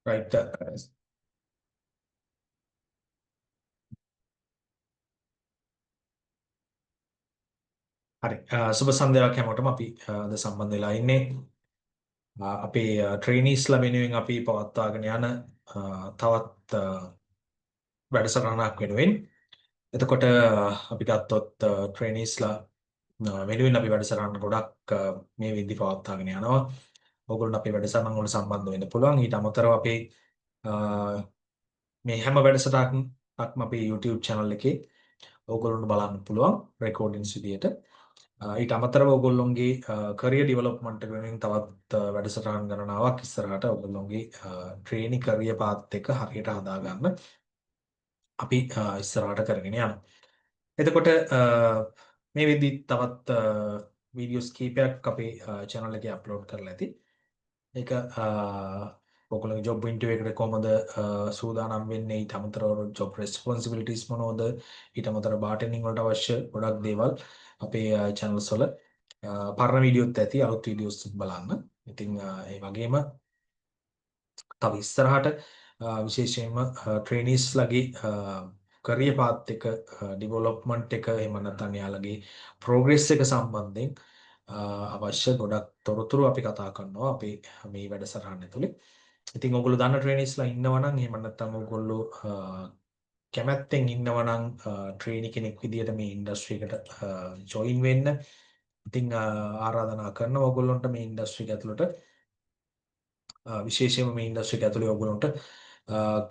right. හරි. සුබ සන්ධ්‍යාවක් හැමෝටම අපි අද සම්බන්ධ වෙලා ඉන්නේ අපේ ට්‍රේනීස්ලා වෙනුවෙන් අපි පවත්වාගෙන යන තවත් වැඩසටහනක් වෙනුවෙන්. එතකොට අපි ගත්තොත් ට්‍රේනීස්ලා වෙනුවෙන් අපි වැඩසටහන් ගොඩක් මේ විදි පවත්වාගෙන යනවා. ඕගොල්ලෝ අපේ වැඩසටහන් වල සම්බන්ධ වෙන්න පුළුවන්. ඊට අමතරව අපේ මේ හැම වැඩසටහනක්ම අපේ YouTube channel එකේ ඕගොල්ලන්ට බලන්න පුළුවන් රෙකෝඩින්ස් විදියට. ඊට අමතරව ඔයගොල්ලොන්ගේ කරියර් ඩෙවලොප්මන්ට් එක වෙනුවෙන් තවත් වැඩසටහන් ගණනාවක් ඉස්සරහට ඔයගොල්ලොන්ගේ ට්‍රේනින් කරියර් පාත් එක හරියට හදාගන්න අපි ඉස්සරහට කරගෙන යනවා. එතකොට මේ වෙද්දි තවත් වීඩියෝස් කීපයක් අපේ channel එකේ අප්ලෝඩ් කරලා ඇති. ඒක ඔයගොල්ලෝගේ ජොබ් ඉන්ටර්වියු එකට කොහමද සූදානම් වෙන්නේ, ඊට අමතරව ජොබ් රෙස්පොන්සිබිලිටීස් මොනවද, ඊට අමතරව බාර්ටෙනින් වලට අවශ්‍ය ගොඩක් දේවල් අපේ channels වල පරණ වීඩියෝත් ඇති, අලුත් වීඩියෝස් බලන්න. ඉතින් ඒ වගේම තව ඉස්සරහට විශේෂයෙන්ම ට්‍රේනීස්ලාගේ කරියර් පාත් එක ඩෙවලොප්මන්ට් එක එහෙම නැත්නම් යාළගේ ප්‍රෝග්‍රස් එක සම්බන්ධයෙන් අවශ්‍ය ගොඩක් තොරතුරු අපි කතා කරනවා අපේ මේ වැඩසටහන ඇතුලේ. ඉතින් ඔයගොල්ලෝ දන්න ට්‍රේනීස්ලා ඉන්නවා නම් එහෙම නැත්නම් ඔයගොල්ලෝ කැමැත්තෙන් ඉන්නවා නම් ට්‍රේනි කෙනෙක් විදියට මේ ඉන්ඩස්ට්‍රි එකට ජොයින් වෙන්න. ඉතින් ආරාධනා කරනවා ඔයගොල්ලන්ට මේ ඉන්ඩස්ට්‍රි එක ඇතුළට විශේෂයෙන්ම මේ ඉන්ඩස්ට්‍රි එක ඇතුලේ ඔයගොල්ලන්ට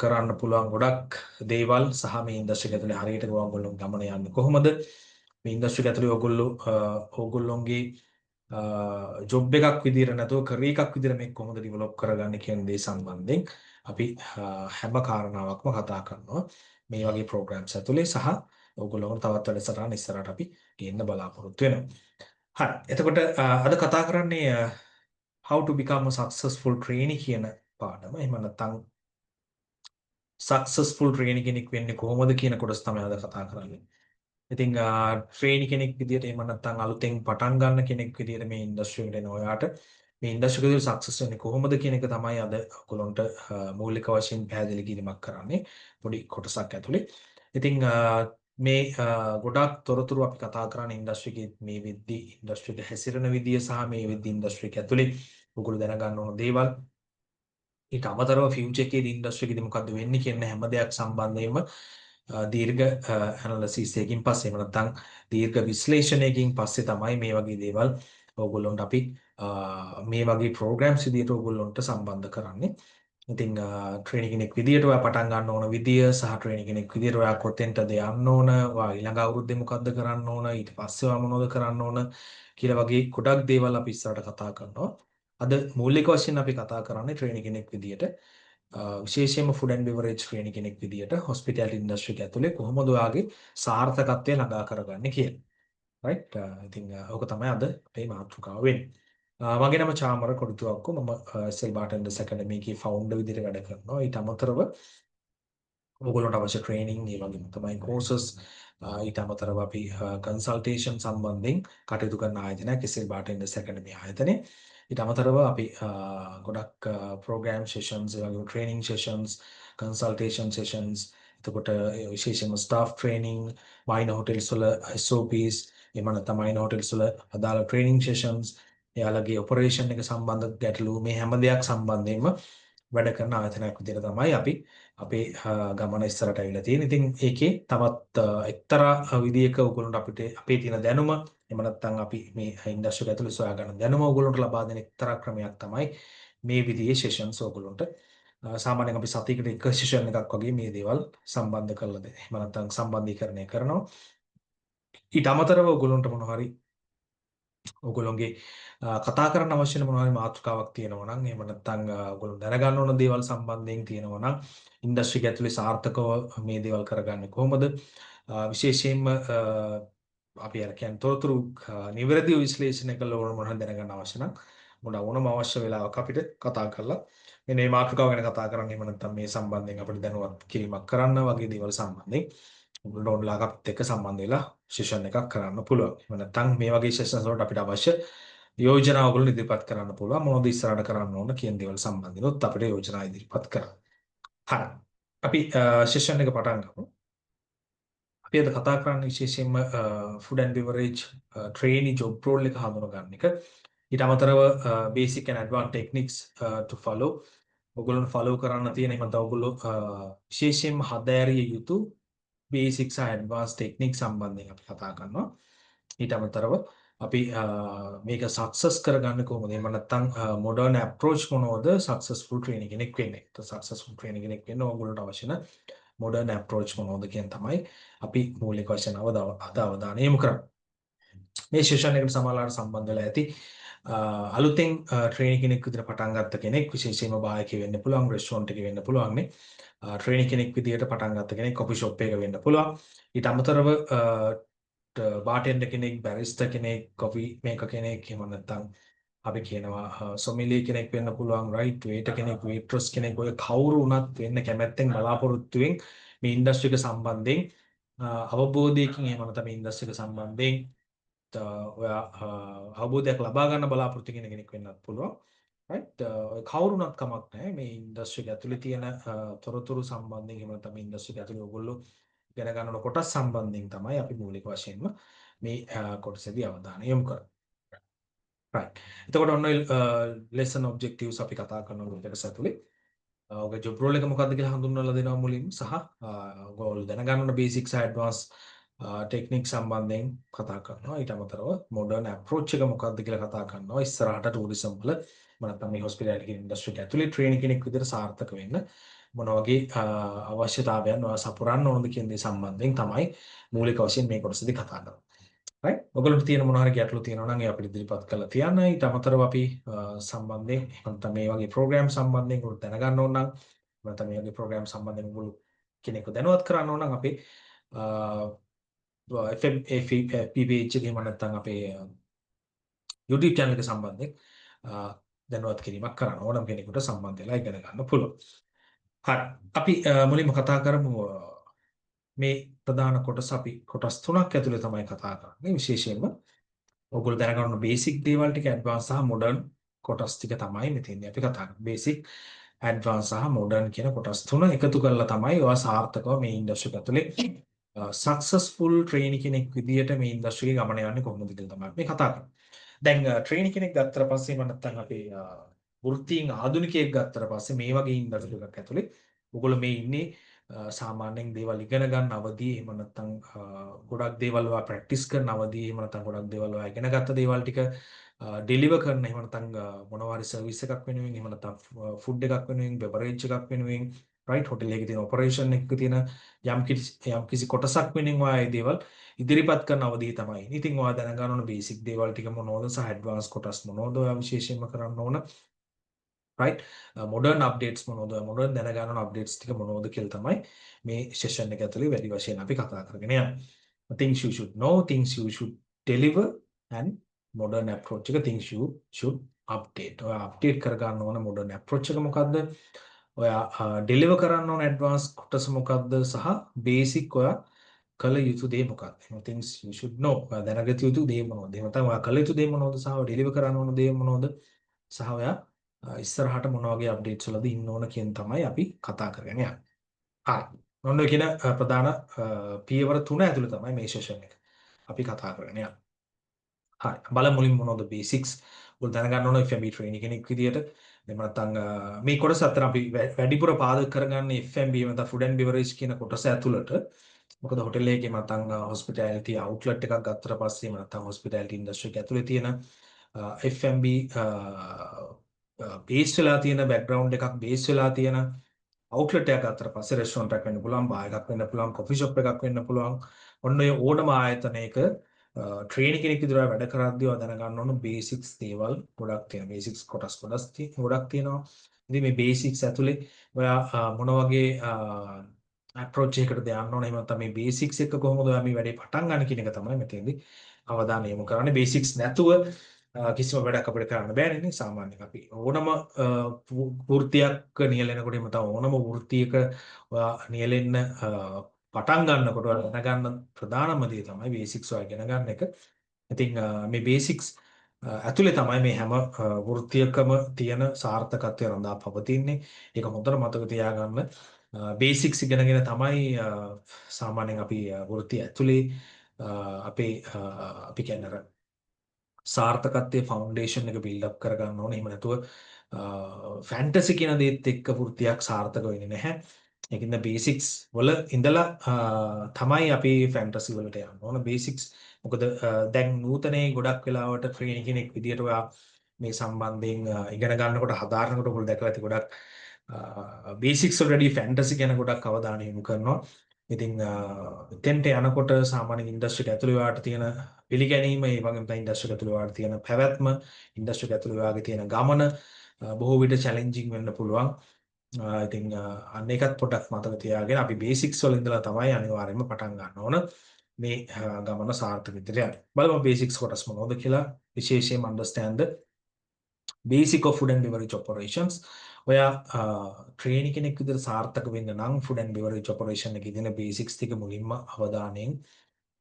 කරන්න පුළුවන් ගොඩක් දේවල් සහ මේ ඉන්ඩස්ට්‍රි එක ඇතුලේ හරියට ඔයගොල්ලෝ ගමන යන්නේ කොහොමද? මේ ඉන්ඩස්ට්‍රි එක ඇතුලේ ඔයගොල්ලෝගේ ජොබ් එකක් විදියට නැතුව කරියර් එකක් විදියට මේක කොහොමද ඩෙවලොප් කරගන්නේ කියන දේ සම්බන්ධයෙන් අපි හැම කාරණාවක්ම කතා කරනවා මේ වගේ ප්‍රෝග්‍රෑම්ස් ඇතුලේ සහ ඔයගොල්ලෝට තවත් වැඩසටහන් ඉස්සරහට අපි ගේන්න බලාපොරොත්තු වෙනවා. හරි. එතකොට අද කතා කරන්නේ how to become a successful trainee කියන පාඩම. එහෙම නැත්නම් successful trainee කෙනෙක් වෙන්නේ කොහොමද කියන කොටස තමයි අද කතා කරන්නේ. ඉතින් ට්‍රේනි කෙනෙක් විදියට එහෙම නැත්නම් අලුතෙන් පටන් ගන්න කෙනෙක් විදියට මේ ඉන්ඩස්ට්‍රි එකට එන ඔයාට මේ ඉන්ඩස්ට්‍රි එකේ සක්සස් වෙන්නේ කොහොමද කියන එක තමයි අද ඔයගොල්ලන්ට මූලික වශයෙන් පැහැදිලි කිරීමක් කරන්නේ පොඩි කොටසක් ඇතුලේ. ඉතින් මේ ගොඩක් තොරතුරු අපි කතා කරන්නේ ඉන්ඩස්ට්‍රි එකේ මේ වෙද්දි ඉන්ඩස්ට්‍රි එක හැසිරෙන විදිය සහ මේ වෙද්දි ඉන්ඩස්ට්‍රි එක ඇතුලේ ඔයගොල්ලෝ දැනගන්න ඕන දේවල්. ඊට අමතරව ෆියුචර් එකේදී ඉන්ඩස්ට්‍රි එකේදී මොකද්ද වෙන්නේ කියන හැම දෙයක් සම්බන්ධයෙන්ම දීර්ඝ ඇනලිසිස් එකකින් පස්සේ එහෙම නැත්නම් දීර්ඝ විශ්ලේෂණයකින් පස්සේ තමයි මේ වගේ දේවල් ඕගොල්ලොන්ට අපි මේ වගේ ප්‍රෝග්‍රෑම්ස් විදියට ඕගොල්ලොන්ට සම්බන්ධ කරන්නේ. ඉතින් ට්‍රේනින් කෙනෙක් විදියට ඔයා පටන් ගන්න ඕන විදිය සහ ට්‍රේනින් කෙනෙක් විදියට ඔයා කොතෙන්ටද යන්න ඕන, ඔයා ඊළඟ අවුරුද්දේ මොකද්ද කරන්න ඕන, ඊට පස්සේ ඔයා මොනවද කරන්න ඕන කියලා වගේ ගොඩක් දේවල් අපි ඉස්සරහට කතා කරනවා. අද මූලික වශයෙන් අපි කතා කරන්නේ ට්‍රේනින් කෙනෙක් විදියට විශේෂයෙන්ම ෆුඩ් ඇන්ඩ් බෙවරේජ් ට්‍රේනින් කෙනෙක් විදියට හොස්පිටැලිටි ඉන්ඩස්ට්‍රි එක ඇතුලේ කොහොමද ඔයාගේ සාර්ථකත්වය ළඟා කරගන්නේ කියලා. රයිට්. ඉතින් ඕක තමයි අද අපේ මාතෘකාව වෙන්නේ. මගේ නම චාමර කොඩිතුවක්කු. මම SL Bartenders Academy එකේ ෆවුන්ඩර් විදිහට වැඩ කරනවා. ඊට අමතරව ඔයගොල්ලන්ට අවශ්‍ය ට්‍රේනින් ඒ වගේම තමයි කෝසස් ඊට අමතරව අපි කන්සල්ටේෂන් සම්බන්ධයෙන් කටයුතු කරන ආයතනයක් SL Bartenders Academy ආයතනය. ඊට අමතරව අපි ගොඩක් ප්‍රෝග්‍රෑම් සෙෂන්ස් ඒ වගේම ට්‍රේනින් සෙෂන්ස් කන්සල්ටේෂන් සෙෂන්ස් එතකොට විශේෂයෙන්ම ස්ටාෆ් ට්‍රේනින් මයින හොටෙල්ස් වල SOPs එහෙම නැත්නම් මයින හොටෙල්ස් වල අදාළ ට්‍රේනින් සෙෂන්ස් එයාලගේ ඔපරේෂන් එක සම්බන්ධ ගැටලු මේ හැම දෙයක් සම්බන්ධයෙන්ම වැඩ කරන ආයතනයක් විදිහට තමයි අපි අපේ ගමන ඉස්සරහට ඇවිල්ලා තියෙන්නේ. ඉතින් ඒකේ තවත් එක්තරා විදියක ඔයගොල්ලන්ට අපිට අපේ තියෙන දැනුම එහෙම නැත්නම් අපි මේ ඉන්ඩස්ට්‍රි එක ඇතුළේ සොයා ගන්න දැනුම ඔයගොල්ලන්ට ලබා දෙන එක්තරා ක්‍රමයක් තමයි මේ විදිහේ සෙෂන්ස් ඔයගොල්ලන්ට සාමාන්‍යයෙන් අපි සතියකට එක සෙෂන් එකක් වගේ මේ දේවල් සම්බන්ධ කරලා දෙන්නේ. එහෙම නැත්නම් සම්බන්ධීකරණය කරනවා. ඊට අමතරව ඔයගොල්ලන්ට මොනවා හරි ඔයගොල්ලෝගේ කතා කරන්න අවශ්‍ය වෙන මොනවා හරි මාතෘකාවක් තියෙනවා නම් එහෙම නැත්නම් ඔයගොල්ලෝ දැනගන්න ඕන දේවල් සම්බන්ධයෙන් තියෙනවා නම් ඉන්ඩස්ට්‍රි එක ඇතුලේ සාර්ථකව මේ දේවල් කරගන්නේ කොහොමද විශේෂයෙන්ම අපි අර කියන්නේ තොරතුරු නිවැරදිව විශ්ලේෂණය කළ ඕන මොනවා දැනගන්න අවශ්‍ය නම් ඕනම අවශ්‍ය වෙලාවක අපිට කතා කරලා මෙන්න මේ මාතෘකාව ගැන කතා කරන්න එහෙම නැත්නම් මේ සම්බන්ධයෙන් අපිට දැනුවත් කිරීමක් කරන්න වගේ දේවල් සම්බන්ධයෙන් ඔයගොල්ලෝ ඔන්ලයින් අපිත් එක්ක සම්බන්ධ වෙලා සෙෂන් එකක් කරන්න පුළුවන්. එහෙම නැත්නම් මේ වගේ සෙෂන්ස් වලට අපිට අවශ්‍ය යෝජනා ඔයගොල්ලෝ ඉදිරිපත් කරන්න පුළුවන්. මොනවද ඉස්සරහට කරන්න ඕන කියන දේවල් සම්බන්ධව අපිට යෝජනා ඉදිරිපත් කරන්න. හරි. අපි සෙෂන් එක පටන් ගමු. අපි අද කතා කරන්නේ විශේෂයෙන්ම food and beverage trainee job role එක හඳුනගන්න එක. ඊට අමතරව basic and advance techniques to follow. ඔයගොල්ලෝ ෆලෝ කරන්න තියෙන එහෙම නැත්නම් ඔයගොල්ලෝ විශේෂයෙන්ම හදාරිය යුතු බේසික් සහ ඇඩ්වාන්ස් ටෙක්නික් සම්බන්ධයෙන් අපි කතා කරනවා. ඊට අමතරව අපි මේක සක්සස් කරගන්න කොහොමද? එහෙම නැත්නම් මොඩර්න් අප්‍රෝච් මොනවද සක්සස්ෆුල් ට්‍රේනින් කෙනෙක් වෙන්නේ? සක්සස්ෆුල් ට්‍රේනින් කෙනෙක් වෙන්න ඕගොල්ලන්ට අවශ්‍ය නැ මොඩර්න් අප්‍රෝච් මොනවද කියන තමයි අපි මූලික වශයෙන් අවධානය යොමු කරන්නේ. මේ සෙෂන් එකට සමහරවිට සම්බන්ධ වෙලා ඇති අලුතෙන් ට්‍රේනි කෙනෙක් විදිහට පටන් ගත්ත කෙනෙක් විශේෂයෙන්ම බායකයෙක් වෙන්න පුළුවන්, රෙස්ටොරන්ට් එකේ වෙන්න පුළුවන් නේ. ට්‍රේනි කෙනෙක් විදිහට පටන් ගත්ත කෙනෙක් කොෆි ෂොප් එකක වෙන්න පුළුවන්. ඊට අමතරව බාටෙන්ඩර් කෙනෙක්, බැරිස්ටා කෙනෙක්, කොෆි මේකර් කෙනෙක්, එහෙම නැත්නම් අපි කියනවා සොමිලිය කෙනෙක් වෙන්න පුළුවන්, රයිට් වේටර් කෙනෙක්, වේට්‍රස් කෙනෙක්, ඔය කවුරු වුණත් වෙන්න කැමැත්තෙන් බලාපොරොත්තුෙන් මේ ඉන්ඩස්ට්‍රි එක සම්බන්ධයෙන් අවබෝධයකින් එහෙම නැත්නම් මේ ඉන්ඩස්ට්‍රි එක සම්බන්ධයෙන් ඔයා අවබෝධයක් ලබා ගන්න බලාපොරොත්තු වෙන කෙනෙක් වෙන්නත් පුළුවන්. රයිට් ඔය කවුරුණත් කමක් නැහැ මේ ඉන්ඩස්ට්‍රි එක ඇතුලේ තියෙන තොරතුරු සම්බන්ධයෙන් එහෙම නැත්නම් මේ ඉන්ඩස්ට්‍රි එක ඇතුලේ ඔයගොල්ලෝ ඉගෙන ගන්න කොටස් සම්බන්ධයෙන් තමයි අපි මූලික වශයෙන්ම මේ කොටසේදී අවධානය යොමු කරන්නේ. right එතකොට ඔන්න lesson objectives අපි කතා කරන කොටස ඇතුලේ ඔගේ ජොබ් රෝල් එක මොකක්ද කියලා හඳුන්වලා දෙනවා මුලින්ම සහ ඔයගොල්ලෝ දැනගන්න ඕන බේසික් සහ ඇඩ්වාන්ස් ටෙක්නික් සම්බන්ධයෙන් කතා කරනවා. ඊට අමතරව මොඩර්න් අප්‍රෝච් එක මොකක්ද කියලා කතා කරනවා. ඉස්සරහට ටූරිසම් වල නැත්නම් මේ හොස්පිටැලිටි ඉන්ඩස්ට්‍රි එක ඇතුලේ ට්‍රේනි කෙනෙක් විදිහට සාර්ථක වෙන්න මොන වගේ අවශ්‍යතාවයන් ඔයා සපුරන්න ඕනද කියන දේ සම්බන්ධයෙන් තමයි මූලික වශයෙන් මේ කොටසදී කතා කරන්නේ. right ඔයගොල්ලන්ට තියෙන මොන හරි ගැටලු තියෙනවා නම් ඒ අපිට ඉදිරිපත් කරලා තියන්න. ඊට අමතරව අපි සම්බන්ධයෙන් නැත්නම් මේ වගේ ප්‍රෝග්‍රෑම් සම්බන්ධයෙන් ඔයගොල්ලෝ දැනගන්න ඕන නම් නැත්නම් මේ වගේ ප්‍රෝග්‍රෑම් සම්බන්ධයෙන් ඔයගොල්ලෝ කෙනෙක්ව දැනුවත් කරන්න ඕන නම් අපි PPH එකේ නැත්නම් අපේ YouTube channel එක සම්බන්ධයෙන් දැනුවත් කිරීමක් කරන්න ඕනම කෙනෙකුට සම්බන්ධ වෙලා ඉගෙන ගන්න පුළුවන්. හරි. අපි මුලින්ම කතා කරමු මේ ප්‍රධාන කොටස අපි කොටස් තුනක් ඇතුලේ තමයි කතා කරන්නේ. විශේෂයෙන්ම ඔයගොල්ලෝ දැනගන්න ඕන බේසික් දේවල් ටික, ඇඩ්වාන්ස් සහ මොඩර්න් කොටස් ටික තමයි මෙතෙන්දී අපි කතා කරන්නේ. බේසික්, ඇඩ්වාන්ස් සහ මොඩර්න් කියන කොටස් තුන එකතු කරලා තමයි ඔයා සාර්ථකව මේ ඉන්ඩස්ට්‍රි එක ඇතුලේ සක්සස්ෆුල් ට්‍රේනි කෙනෙක් විදියට මේ ඉන්ඩස්ට්‍රි එකේ ගමන යන්නේ කොහොමද කියලා තමයි මේ කතා කරන්නේ. දැන් ට්‍රේනි කෙනෙක් ගත්තට පස්සේ මම නැත්තම් අපේ වෘත්තීන් ආධුනිකයෙක් ගත්තට පස්සේ මේ වගේ ඉන්ඩස්ට්‍රි එකක් ඇතුලේ ඔයගොල්ලෝ මේ ඉන්නේ සාමාන්‍යයෙන් දේවල් ඉගෙන ගන්න අවදී එහෙම නැත්නම් ගොඩක් දේවල් ඔයා ප්‍රැක්ටිස් කරන අවදී එහෙම නැත්නම් ගොඩක් දේවල් ඔයා ඉගෙන ගත්ත දේවල් ටික ඩෙලිවර් කරන එහෙම නැත්නම් මොනවා හරි සර්විස් එකක් වෙනුවෙන් එහෙම නැත්නම් ෆුඩ් එකක් වෙනුවෙන් බෙවරේජ් එකක් වෙනුවෙන් රයිට් හොටෙල් එකේ තියෙන ඔපරේෂන් එකක තියෙන යම් කිසි කොටසක් වෙනින් ඔයා මේ දේවල් ඉදිරිපත් කරන අවදී තමයි. ඉතින් ඔයා දැනගන්න ඕන බේසික් දේවල් ටික මොනවද සහ ඇඩ්වාන්ස් කොටස් මොනවද ඔයා විශේෂයෙන්ම කරන්න ඕන. right modern updates මොනවද modern දැනගන්න ඕන updates ටික මොනවද කියලා තමයි මේ session එක ඇතුලේ වැඩි වශයෙන් අපි කතා කරගෙන යන්නේ. things you should know, things you should deliver and modern approach එක things you should update. ඔයා update කරගන්න ඕන modern approach එක මොකද්ද? ඔයා deliver කරන්න ඕන advanced කොටස මොකද්ද සහ basic ඔයා කළ යුතු දේ මොකක්ද? things you should know. ඔයා දැනගත යුතු දේ මොනවද? එහෙම නැත්නම් ඔයා කළ යුතු දේ මොනවද සහ deliver කරන්න ඕන දේ මොනවද? සහ ඔයා ඉස්සරහට මොන වගේ අප්ඩේට්ස් වලද ඉන්න ඕන කියන තමයි අපි කතා කරගෙන යන්නේ. හරි. ඔන්න ඔය කියන ප්‍රධාන පියවර තුන ඇතුළේ තමයි මේ සෙෂන් එක අපි කතා කරගෙන යන්නේ. හරි. බලමු මුලින් මොනවද බේසික්ස්. ඔයාලා දැනගන්න ඕන FMB ට්‍රේනි කෙනෙක් විදියට. එහෙම නැත්නම් මේ කොටස අතර අපි වැඩිපුර පාදක කරගන්නේ FMB නැත්නම් ෆුඩ් ඇන්ඩ් බෙවරේජ් කියන කොටස ඇතුළට. මොකද හොටෙල් එකේ නැත්නම් හොස්පිටැලිටි අවුට්ලට් එකක් ගත්තට පස්සේ නැත්නම් හොස්පිටැලිටි ඉන්ඩස්ට්‍රි එක ඇතුලේ තියෙන FMB බේස් වෙලා තියෙන බෑග්ග්‍රවුන්ඩ් එකක් බේස් වෙලා තියෙන අවුට්ලට් එකක් ගත්තට පස්සේ රෙස්ටොරන්ට් එකක් වෙන්න පුළුවන්, බාර් එකක් වෙන්න පුළුවන්, කොෆි ෂොප් එකක් වෙන්න පුළුවන්. ඔන්න ඔය ඕනම ආයතනයක ට්‍රේනි කෙනෙක් විදිහට වැඩ කරද්දී ඔයා දැනගන්න ඕන බේසික්ස් දේවල් ගොඩක් තියෙනවා. බේසික්ස් කොටස් ගොඩක් තියෙනවා. ඉතින් මේ බේසික්ස් ඇතුලේ ඔයා මොන වගේ අප්‍රෝච් එකකටද යන්න ඕන එහෙම නැත්නම් මේ බේසික්ස් එක කොහොමද ඔයා මේ වැඩේ පටන් ගන්න කියන එක තමයි මෙතෙන්දී අවධානය යොමු කරන්නේ. බේසික්ස් නැතුව කිසිම වැඩක් අපිට කරන්න බෑනේ නේ සාමාන්‍යයෙන් අපි ඕනම වෘත්තියක් නියැලෙනකොට එහෙම නැත්නම් ඕනම වෘත්තියක ඔයා නියැලෙන්න පටන් ගන්නකොට ඔයා දැනගන්න ප්‍රධානම දේ තමයි බේසික්ස් ඔයා ඉගෙන ගන්න එක. ඉතින් මේ බේසික්ස් ඇතුලේ තමයි මේ හැම වෘත්තියකම තියෙන සාර්ථකත්වය රඳා පවතින්නේ. ඒක හොඳට මතක තියාගන්න. බේසික්ස් ඉගෙනගෙන තමයි සාමාන්‍යයෙන් අපි වෘත්තිය ඇතුලේ අපේ අපි කියන්නේ අර සාර්ථකත්වයේ ෆවුන්ඩේෂන් එක බිල්ඩ් අප් කරගන්න ඕනේ. එහෙම නැතුව ෆැන්ටසි කියන දේත් එක්ක වෘත්තියක් සාර්ථක වෙන්නේ නැහැ. ඒකින්ද බේසික්ස් වල ඉඳලා තමයි අපි ෆැන්ටසි වලට යන්න ඕන. බේසික්ස් මොකද දැන් නූතනයේ ගොඩක් වෙලාවට ට්‍රේනි කෙනෙක් විදියට ඔයා මේ සම්බන්ධයෙන් ඉගෙන ගන්නකොට හදාරනකොට ඔයගොල්ලෝ දැකලා ඇති ගොඩක් බේසික්ස් වලදී ෆැන්ටසි ගැන ගොඩක් අවධානය යොමු කරනවා. ඉතින් එතෙන්ට යනකොට සාමාන්‍ය ඉන්ඩස්ට්‍රි එක ඇතුළේ වාට තියෙන පිළිගැනීම ඒ වගේම තමයි ඉන්ඩස්ට්‍රි එක ඇතුළේ වාට තියෙන පැවැත්ම ඉන්ඩස්ට්‍රි එක ඇතුළේ වාගේ තියෙන ගමන බොහෝ විට චැලෙන්ජින් වෙන්න පුළුවන්. ඉතින් අන්න ඒකත් පොඩ්ඩක් මතක තියාගෙන අපි බේසික්ස් වල ඉඳලා තමයි අනිවාර්යයෙන්ම පටන් ගන්න ඕන මේ ගමන සාර්ථක විදිහට යන්න. බලමු බේසික්ස් කොටස් මොනවද කියලා විශේෂයෙන්ම understand the basic of food and beverage operations. ඔයා ට්‍රේනි කෙනෙක් විදිහට සාර්ථක වෙන්න නම් food and beverage operation එකේ තියෙන බේසික්ස් ටික මුලින්ම අවධානයෙන්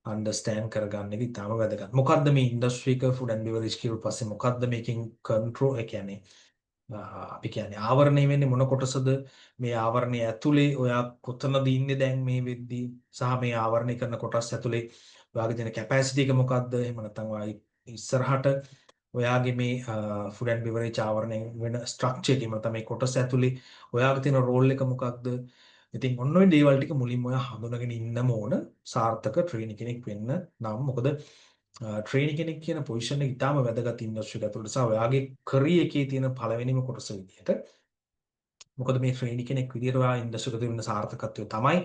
understand කරගන්න එක ඉතාම වැදගත්. මොකද්ද මේ ඉන්ඩස්ට්‍රි එක food and beverage කියලා පස්සේ මොකද්ද මේකෙන් control ඒ කියන්නේ අපි කියන්නේ ආවරණය වෙන්නේ මොන කොටසද මේ ආවරණය ඇතුලේ ඔයා කොතනද ඉන්නේ දැන් මේ වෙද්දී සහ මේ ආවරණය කරන කොටස් ඇතුලේ ඔයාගේ තියෙන කැපැසිටි එක මොකද්ද එහෙම නැත්නම් ඔයා ඉස්සරහට ඔයාගේ මේ ෆුඩ් ඇන්ඩ් බෙවරේජ් ආවරණය වෙන ස්ට්‍රක්චර් එකේම තමයි කොටස ඇතුලේ ඔයාගේ තියෙන රෝල් එක මොකක්ද ඉතින් ඔන්න ඔය දේවල් ටික මුලින්ම ඔයා හඳුනගෙන ඉන්නම ඕන සාර්ථක ට්‍රේනි කෙනෙක් වෙන්න නම් මොකද ට්‍රේනි කෙනෙක් කියන පොසිෂන් එක ඉතාම වැදගත් ඉන්ඩස්ට්‍රි එක ඇතුළට සහ ඔයාගේ කරියර් එකේ තියෙන පළවෙනිම කොටස විදිහට මොකද මේ ට්‍රේනි කෙනෙක් විදිහට ඔයා ඉන්ඩස්ට්‍රි එකේ තියෙන සාර්ථකත්වය තමයි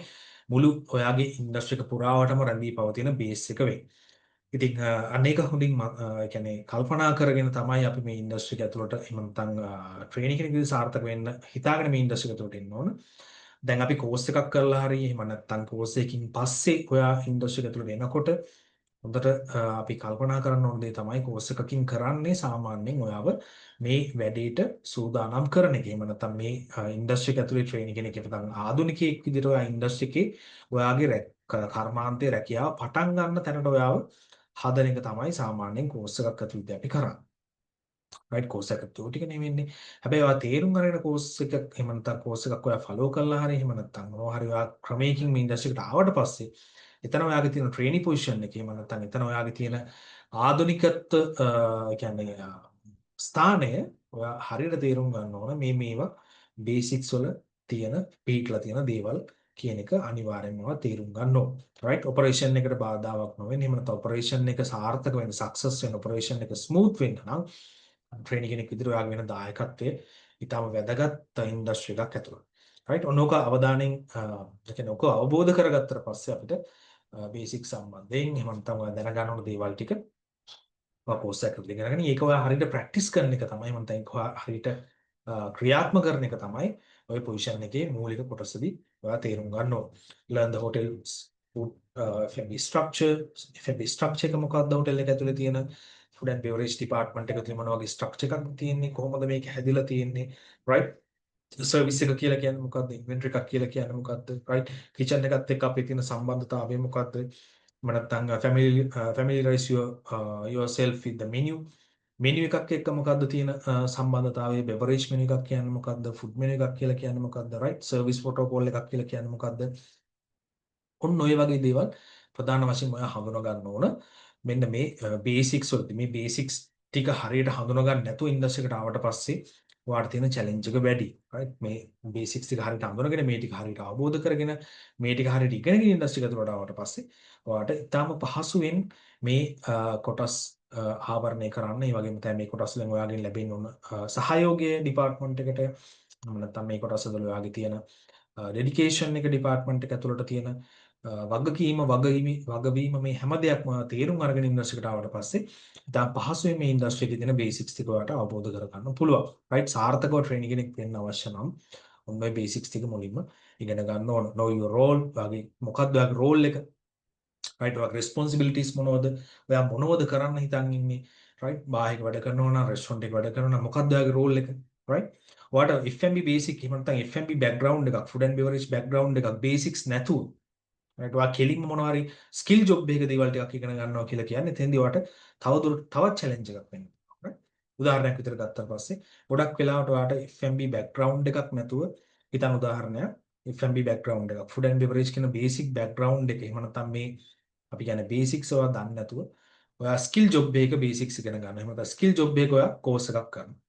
මුළු ඔයාගේ ඉන්ඩස්ට්‍රි එක පුරාවටම රැඳී පවතින බේස් එක වෙන්නේ. ඉතින් අන්න ඒක හොඳින් කියන්නේ කල්පනා කරගෙන තමයි අපි මේ ඉන්ඩස්ට්‍රි එක ඇතුළට එහෙම නැත්නම් ට්‍රේනි කෙනෙක් විදිහට සාර්ථක වෙන්න හිතාගෙන මේ ඉන්ඩස්ට්‍රි එක ඇතුළට එන්න ඕන. දැන් අපි කෝස් එකක් කරලා හරි එහෙම නැත්නම් කෝස් එකකින් පස්සේ ඔයා ඉන්ඩස්ට්‍රි එක ඇතුළට එනකොට හොඳට අපි කල්පනා කරන්න ඕන දේ තමයි කෝස් එකකින් කරන්නේ සාමාන්‍යයෙන් ඔයාව මේ වැඩේට සූදානම් කරන එක. එහෙම නැත්නම් මේ ඉන්ඩස්ට්‍රි එක ඇතුලේ ට්‍රේනි කෙනෙක් නැත්නම් ආධුනිකයෙක් විදිහට ඔයා ඉන්ඩස්ට්‍රි එකේ ඔයාගේ කර්මාන්තයේ රැකියාව පටන් ගන්න තැනට ඔයාව හදන එක තමයි සාමාන්‍යයෙන් කෝස් එකක් ඇතුළතදී අපි කරන්නේ. රයිට් කෝස් එකක් තුල ටික නෙවෙන්නේ. හැබැයි ඔයා තේරුම් අරගෙන කෝස් එකක් එහෙම නැත්නම් කෝස් එකක් ඔයා ෆලෝ කරලා හරි එහෙම නැත්නම් මොනවා හරි ඔයා ක්‍රමයකින් මේ ඉන්ඩස්ට්‍රි එකට ආවට පස්සේ එතන ඔයාගේ තියෙන ට්‍රේනි පොසිෂන් එකේ එහෙම නැත්නම් එතන ඔයාගේ තියෙන ආධුනිකත්ව කියන්නේ ස්ථානය ඔයා හරියට තේරුම් ගන්න ඕන මේවා බේසික්ස් වල තියෙන පිටලා තියෙන දේවල් කියන එක අනිවාර්යෙන්ම තේරුම් ගන්න ඕන. රයිට් ඔපරේෂන් එකට බාධාවක් නොවෙන්න එහෙම නැත්නම් ඔපරේෂන් එක සාර්ථක වෙන්න සක්සස් වෙන්න ඔපරේෂන් එක ස්මූත් වෙන්න නම් ට්‍රේනි කෙනෙක් විදිහට ඔයාගේ වෙන දායකත්වයේ ඊටම වැදගත් ඉන්ඩස්ට්‍රි එකක් ඇතුළත. රයිට් ඔනෝක අවධානයෙන් කියන්නේ ඔක අවබෝධ කරගත්තට පස්සේ අපිට බේසික් සම්බන්ධයෙන් එහෙම නැත්නම් ඔයා දැනගන්න ඕන දේවල් ටික ඔයා කෝස් එකක් ඉගෙන ගන්න. ඒක ඔයා හරියට ප්‍රැක්ටිස් කරන එක තමයි මම දැන් හරියට ක්‍රියාත්මක කරන එක තමයි ඔය පොසිෂන් එකේ මූලික කොටසදී ඔයා තේරුම් ගන්න ඕන. learn the hotels food F&B structure F&B structure එක මොකක්ද හොටෙල් එක ඇතුලේ තියෙන food and beverage department එක තුල මොන වගේ structure එකක්ද තියෙන්නේ කොහොමද මේක හැදිලා තියෙන්නේ right සර්විස් එක කියලා කියන්නේ මොකක්ද ඉන්වෙන්ටරි එකක් කියලා කියන්නේ මොකක්ද right කිචන් එකත් එක්ක අපේ තියෙන සම්බන්ධතාවය මොකක්ද මම නැත්තම් familiarize yourself with the menu එකක් එක්ක මොකක්ද තියෙන සම්බන්ධතාවය beverage menu එකක් කියන්නේ මොකක්ද food menu එකක් කියලා කියන්නේ මොකක්ද right service protocol එකක් කියලා කියන්නේ මොකක්ද ඔන්න ඔය වගේ දේවල් ප්‍රධාන වශයෙන් ඔයා හඳුනා ගන්න ඕන මෙන්න මේ බේසික්ස් වලදී මේ බේසික්ස් ටික හරියට හඳුනා ගන්න නැතුව ඉන්ඩස්ට්‍රි එකට ආවට පස්සේ ඔයාට තියෙන චැලෙන්ජ් එක වැඩි right මේ බේසික්ස් ටික හරියට හඳුනාගෙන මේ ටික හරියට අවබෝධ කරගෙන මේ ටික හරියට ඉගෙනගෙන ඉන්ඩස්ට්‍රි එකට ආවට පස්සේ ඔයාට ඉතාම පහසුවෙන් මේ කොටස් ආවරණය කරන්න ඒ වගේම තමයි මේ කොටස් වලින් ඔයාගෙන් ලැබෙන්න ඕන සහයෝගය ඩිපාර්ට්මන්ට් එකට නැත්නම් මේ කොටස් වල ඔයාගේ තියෙන ඩෙඩිකේෂන් එක ඩිපාර්ට්මන්ට් එක ඇතුළට තියෙන වගවීම මේ හැම දෙයක්ම තේරුම් අරගෙන ඉන්ඩස්ට්‍රි එකට ආවට පස්සේ ඉතින් පහසුවෙන් මේ ඉන්ඩස්ට්‍රි එකේ තියෙන බේසික්ස් ටික ඔයාලට අවබෝධ කරගන්න පුළුවන්. රයිට් සාර්ථකව ට්‍රේනින් කෙනෙක් වෙන්න අවශ්‍ය නම් ඔන්න ඔය බේසික්ස් ටික මුලින්ම ඉගෙන ගන්න ඕන. know your role වගේ මොකක්ද ඔයාගේ රෝල් එක? රයිට් ඔයාගේ responsibilities මොනවද? ඔයා මොනවද කරන්න හිතන් ඉන්නේ? රයිට් බාහිර වැඩ කරනවා නම් රෙස්ටොරන්ට් එකේ වැඩ කරනවා නම් මොකක්ද ඔයාගේ රෝල් එක? රයිට් ඔයාට F&B බේසික් එහෙම නැත්නම් F&B බෑග්ග්‍රවුන්ඩ් එකක් food and beverage බෑග්ග්‍රවුන්ඩ් එකක් බේසික්ස් නැතුව රයිට් ඔයා කෙලින්ම මොනවා හරි ස්කිල් ජොබ් එකක දේවල් ටිකක් ඉගෙන ගන්නවා කියලා කියන්නේ එතෙන්දී ඔයාට තවත් චැලෙන්ජ් එකක් වෙනවා. උදාහරණයක් විතර ගත්තා පස්සේ ගොඩක් වෙලාවට ඔයාට FMB බෑග්ග්‍රවුන්ඩ් එකක් නැතුව හිතන උදාහරණයක් FMB බෑග්ග්‍රවුන්ඩ් එකක් ෆුඩ් ඇන්ඩ් බෙවරේජ් කියන බේසික් බෑග්ග්‍රවුන්ඩ් එක එහෙම නැත්නම් මේ අපි කියන්නේ බේසික්ස් ඔයා දන්නේ නැතුව ඔයා ස්කිල් ජොබ් එකක බේසික්ස් ඉගෙන ගන්න. එහෙම නැත්නම් ස්කිල් ජොබ් එකක ඔයා කෝස් එකක් කරනවා.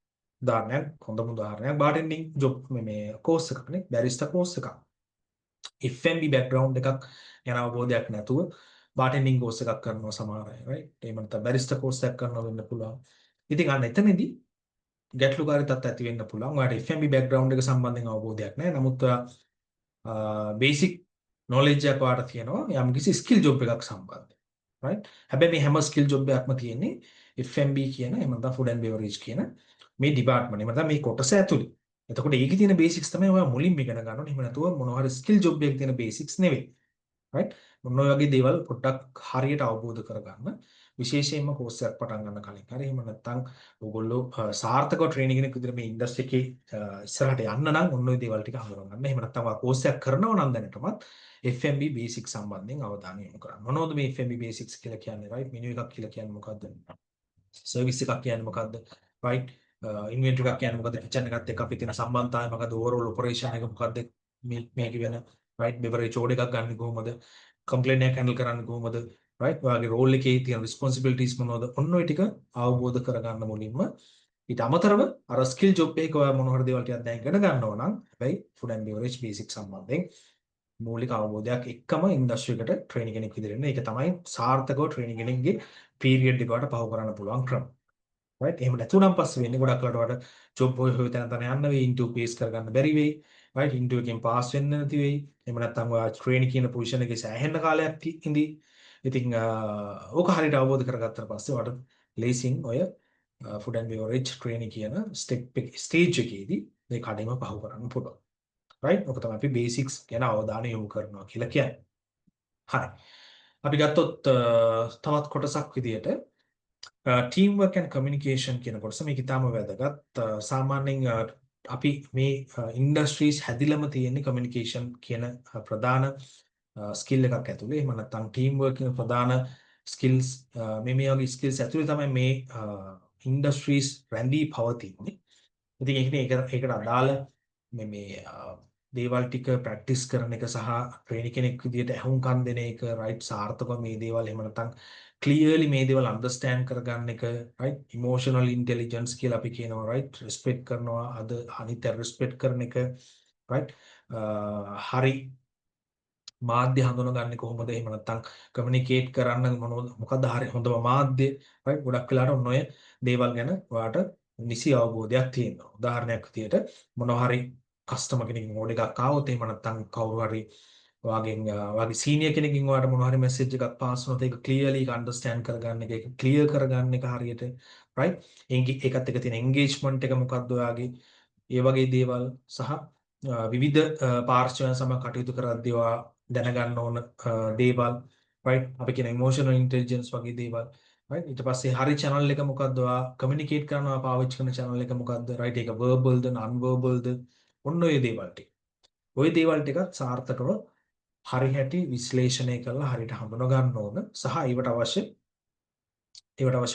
උදාහරණයක් හොඳම උදාහරණයක් බාටෙන්ඩින් ජොබ් මේ කෝස් එකක් නේ බැරිස්ටා කෝස් එකක්. FMB බෑග්ග්‍රවුන්ඩ් එකක් ගැන අවබෝධයක් නැතුව බාටෙන්ඩින් කෝස් එකක් කරනවා සමහර අය right. එහෙම නැත්නම් බැරිස්ටා කෝස් එකක් කරනවා වෙන්න පුළුවන්. ඉතින් අන්න එතනදී ගැටලුකාරී තත්ත්ව ඇති වෙන්න පුළුවන්. ඔයාලට FMB බෑග්ග්‍රවුන්ඩ් එක සම්බන්ධයෙන් අවබෝධයක් නැහැ. නමුත් ඔයා බේසික් නොලෙජ් එකක් ඔයාලට තියෙනවා යම්කිසි ස්කිල් ජොබ් එකක් සම්බන්ධයෙන්. right. හැබැයි මේ හැම ස්කිල් ජොබ් එකක්ම තියෙන්නේ FMB කියන එහෙම නැත්නම් ෆුඩ් ඇන්ඩ් බෙවරේජ් කියන මේ ඩිපාර්ට්මන්ට්. එහෙම නැත්නම් මේ කොටස ඇතුළේ. එතකොට ඒකේ තියෙන බේසික්ස් තමයි ඔයා මුලින්ම ඉගෙන ගන්න ඕනේ. එහෙම නැතුව මොනවා හරි ස්කිල් ජොබ් එකක තියෙන බේසික්ස් නෙවෙයි. right. මොන වගේ දේවල් පොඩ්ඩක් හරියට අවබෝධ කරගන්න විශේෂයෙන්ම කෝස් එකක් පටන් ගන්න කලින් හරි එහෙම නැත්නම් ඔයගොල්ලෝ සාර්ථකව ට්‍රේනින් කෙනෙක් විදිහට මේ ඉන්ඩස්ට්‍රි එකේ ඉස්සරහට යන්න නම් ඔන්න ඔය දේවල් ටික හඳුනා ගන්න. එහෙම නැත්නම් ඔයා කෝස් එකක් කරනවා නම් දැනටමත් FMB බේසික් සම්බන්ධයෙන් අවධානය යොමු කරන්න. මොනවද මේ FMB බේසික්ස් කියලා කියන්නේ right? මෙනු එකක් කියලා කියන්නේ මොකද්ද? සර්විස් එකක් කියන්නේ මොකද්ද? right? ඉන්වෙන්ටරි එකක් කියන්නේ මොකද්ද? කිචන් එකත් එක්ක අපි තියෙන සම්බන්ධතාවය මොකද්ද? ඕවරෝල් ඔපරේෂන් එක මොකද්ද? මේක වෙන right? බෙවරේජ් ඕඩර් එකක් ගන්න කොහොමද? කම්ප්ලේන්ට් එකක් හැන්ඩල් කරන්න කොහොමද? right? ඔයාගේ රෝල් එකේ තියෙන රිස්පොන්සිබිලිටීස් මොනවද? ඔන්න ඔය ටික අවබෝධ කරගන්න මුලින්ම. ඊට අමතරව අර ස්කිල් ජොබ් එකක ඔයා මොන හරි දේවල් ටිකක් දැන් ඉගෙන ගන්නවා නම් හැබැයි ෆුඩ් ඇන්ඩ් බෙවරේජ් බේසික් සම්බන්ධයෙන් මූලික අවබෝධයක් එක්කම ඉන්ඩස්ට්‍රි එකට ට්‍රේනින් කෙනෙක් විදිහට ඉන්න. ඒක තමයි සාර්ථකව ට්‍රේනින් කෙනෙක්ගේ පීරියඩ් එක වලට පහු කරන්න පුළුවන් ක්‍රම. right. එහෙම නැතුණම් පස්සේ වෙන්නේ ගොඩක් වෙලාවට ජොබ් හොය තැන තැන යන්න වෙයි, ඉන්ටර්විව් පේස් කරගන්න බැරි වෙයි. right. ඉන්ටර්විව් එකෙන් පාස් වෙන්න නැති වෙයි. එහෙම නැත්නම් ඔයා ට්‍රේනින් කියන පොසිෂන් එකේ සෑහෙන කාලයක් ඉඳී. ඉතින් ඕක හරියට අවබෝධ කරගත්තට පස්සේ ඔයාලට ලේසින් ඔය ෆුඩ් ඇන්ඩ් බෙවරේජ් ට්‍රේනින් කියන ස්ටේජ් එකේදී මේ කඩේම පහු කරන්න පුළුවන්. right. ඔක තමයි අපි බේසික්ස් ගැන අවධානය යොමු කරනවා කියලා කියන්නේ. හරි. අපි ගත්තොත් තවත් කොටසක් විදියට ටීම් වර්ක් ඇන්ඩ් කමියුනිකේෂන් කියන කොටස මේක ඉතාම වැදගත්. සාමාන්‍යයෙන් අපි මේ ඉන්ඩස්ට්‍රීස් හැදිලම තියෙන්නේ කමියුනිකේෂන් කියන ප්‍රධාන ස්කිල් එකක් ඇතුලේ. එහෙම නැත්නම් ටීම් වර්ක් කියන ප්‍රධාන ස්කිල්ස් මේ වගේ ස්කිල්ස් ඇතුලේ තමයි මේ ඉන්ඩස්ට්‍රීස් රැඳී පවතින්නේ. ඉතින් ඒකට අදාළ මේ දේවල් ටික ප්‍රැක්ටිස් කරන එක සහ ට්‍රේනි කෙනෙක් විදිහට අහුම්කම් දෙන එක රයිට් සාර්ථකව මේ දේවල් එහෙම නැත්නම් ක්ලියර්ලි මේ දේවල් අන්ඩර්ස්ටෑන්ඩ් කරගන්න එක රයිට් ඉමෝෂනල් ඉන්ටෙලිජන්ස් කියලා අපි කියනවා රයිට් රෙස්පෙක්ට් කරනවා අනිත් රෙස්පෙක්ට් කරන එක රයිට් හරි මාධ්‍ය හඳුනගන්නේ කොහොමද එහෙම නැත්නම් කමියුනිකේට් කරන්න මොකද්ද හරි හොඳම මාධ්‍ය රයිට් ගොඩක් වෙලාවට ඔන්න ඔය දේවල් ගැන ඔයාලට නිසි අවබෝධයක් තියෙනවා. උදාහරණයක් විදියට මොනවා හරි කස්ටමර් කෙනෙක්ගෙන් ඕඩර් එකක් ආවොත් එහෙම නැත්නම් කවුරු හරි ඔයාගේ සීනියර් කෙනෙක්ගෙන් ඔයාලට මොනවා හරි මැසේජ් එකක් පාස් වුණොත් ඒක ක්ලියර්ලි අන්ඩර්ස්ටෑන්ඩ් කරගන්න එක ඒක ක්ලියර් කරගන්න එක හරියට රයිට් ඒකත් එක්ක තියෙන එන්ගේජ්මන්ට් එක මොකක්ද ඔයාගේ ඒ වගේ දේවල් සහ විවිධ පාර්ශ්වයන් සමග කටයුතු කරද්දී ඔයා දැනගන්න ඕන දේවල් රයිට් අපි කියන ඉමෝෂනල් ඉන්ටෙලිජන්ස් වගේ දේවල් රයිට් ඊට පස්සේ හරි channel එක මොකද්ද ඔයා කමියුනිකේට් කරනවා පාවිච්චි කරන channel එක මොකද්ද රයිට් ඒක verbal ද non verbal ද ඔන්න ඔය දේවල් ටික. ওই දේවල් ටිකත් සාර්ථකව හරි හැටි විශ්ලේෂණය කරලා හරියට හඳුනා ගන්න ඕන සහ ඒවට අවශ්‍ය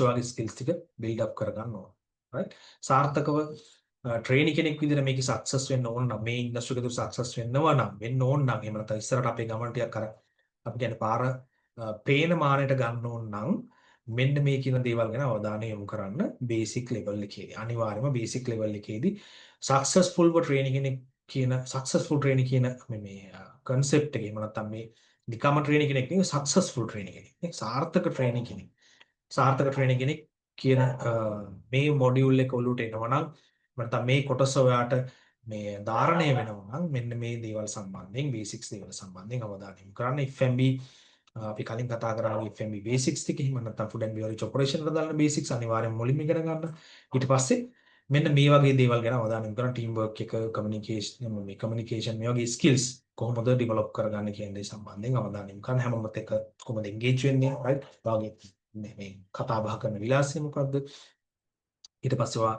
වගේ ස්කිල්ස් ටික බිල්ඩ් අප් කරගන්න ඕන. රයිට් සාර්ථකව ට්‍රේනි කෙනෙක් විදිහට මේක සක්සස් වෙන්න ඕන නම් මේ ඉන්ඩස්ට්‍රි එකේ සක්සස් වෙන්නවා නම් වෙන්න ඕන නම් එහෙම නැත්නම් ඉස්සරහට අපේ ගමන ටිකක් අර අපි කියන්නේ පාර පේන මානෙට ගන්න ඕන නම් මෙන්න මේ කියන දේවල් ගැන අවධානය යොමු කරන්න බේසික් ලෙවල් එකේදී අනිවාර්යයෙන්ම බේසික් ලෙවල් එකේදී සක්සස්ෆුල්ව ට්‍රේනින් කෙනෙක් කියන සක්සස්ෆුල් ට්‍රේනින් කියන මේ concept එක එහෙම නැත්නම් මේ නිකම්ම ට්‍රේනින් කෙනෙක් නෙවෙයි සක්සස්ෆුල් ට්‍රේනින් කෙනෙක් නේ සාර්ථක ට්‍රේනින් කෙනෙක් කියන මේ මොඩියුල් එක ඔලුවට එනවා නම් නැත්නම් මේ කොටස ඔයාට මේ ධාරණය වෙනවා නම් මෙන්න මේ දේවල් සම්බන්ධයෙන් බේසික්ස් දේවල් සම්බන්ධයෙන් අවධානය යොමු කරන්න FMB අපි කලින් කතා කරා FMB බේසික්ස් ටික එහෙම නැත්නම් ෆුඩ් ඇන්ඩ් බෙවරේජ් ඔපරේෂන් වල දාන බේසික්ස් අනිවාර්යෙන් මුලින්ම ඉගෙන ගන්න ඊට පස්සේ මෙන්න මේ වගේ දේවල් ගැන අවධානය යොමු කරන ටීම් වර්ක් එක කමියුනිකේෂන් මේ වගේ ස්කිල්ස් කොහොමද ඩෙවලොප් කරගන්න කියන දේ සම්බන්ධයෙන් අවධානය යොමු කරන්න හැමෝමත් එක්ක කොහොමද එන්ගේජ් වෙන්නේ රයිට් වාගේ මේ කතා බහ කරන විලාසය මොකද්ද ඊට පස්සේ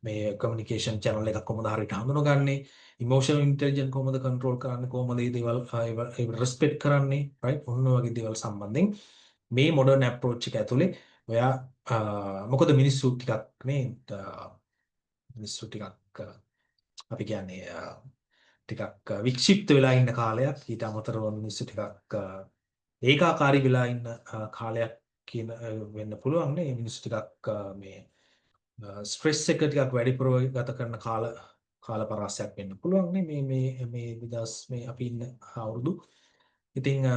මේ කමියුනිකේෂන් channel එකක් කොහොමද හරියට හඳුනගන්නේ ඉමෝෂනල් ඉන්ටෙලිජන්ස් කොහොමද කන්ට්‍රෝල් කරන්නේ කොහොමද මේ දේවල් රෙස්පෙක්ට් කරන්නේ රයිට් ඔන්න වගේ දේවල් සම්බන්ධයෙන් මේ මොඩර්න් අප්‍රෝච් එක ඇතුලේ ඔයා මොකද මිනිස්සු ටිකක් නේ මිනිස්සු ටිකක් අපි කියන්නේ ටිකක් වික්ෂිප්ත වෙලා ඉන්න කාලයක් ඊට අමතරව මිනිස්සු ටිකක් ඒකාකාරී වෙලා ඉන්න කාලයක් කියන වෙන්න පුළුවන් නේ මිනිස්සු ටිකක් මේ ස්ට්‍රෙස් එක ටිකක් වැඩිපුර ගත කරන කාල පරාසයක් වෙන්න පුළුවන් නේ මේ 2000 මේ අපි ඉන්න අවුරුදු. ඉතින්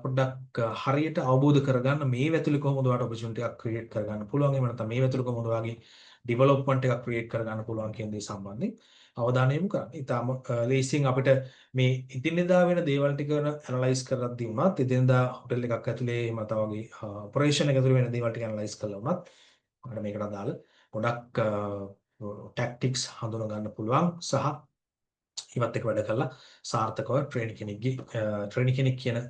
පොඩ්ඩක් හරියට අවබෝධ කරගන්න මේ වැතුලේ කොහොමද ඔයාලට ඔපචුනිටි එකක් ක්‍රියේට් කරගන්න පුළුවන් එහෙම නැත්නම් මේ වැතුලේ කොහොමද ඔයාගේ ඩෙවලොප්මන්ට් එකක් ක්‍රියේට් කරගන්න පුළුවන් කියන දේ සම්බන්ධයෙන් අවධානය යොමු කරන්න. ඊටාම ලේසියෙන් අපිට මේ ඉදිනදා වෙන දේවල් ටික ඇනලයිස් කරද්දී වුණත් ඉදිනදා හොටෙල් එකක් ඇතුලේ එහෙම නැත්නම් වගේ ඔපරේෂන් එක ඇතුලේ වෙන දේවල් ටික ඇනලයිස් කරලා වුණත් අපිට මේකට අදාළ ගොඩක් ටැක්ටික්ස් හඳුනා ගන්න පුළුවන් සහ ඉවත් එක වැඩ කරලා සාර්ථකව ට්‍රේනින් කෙනෙක් කියන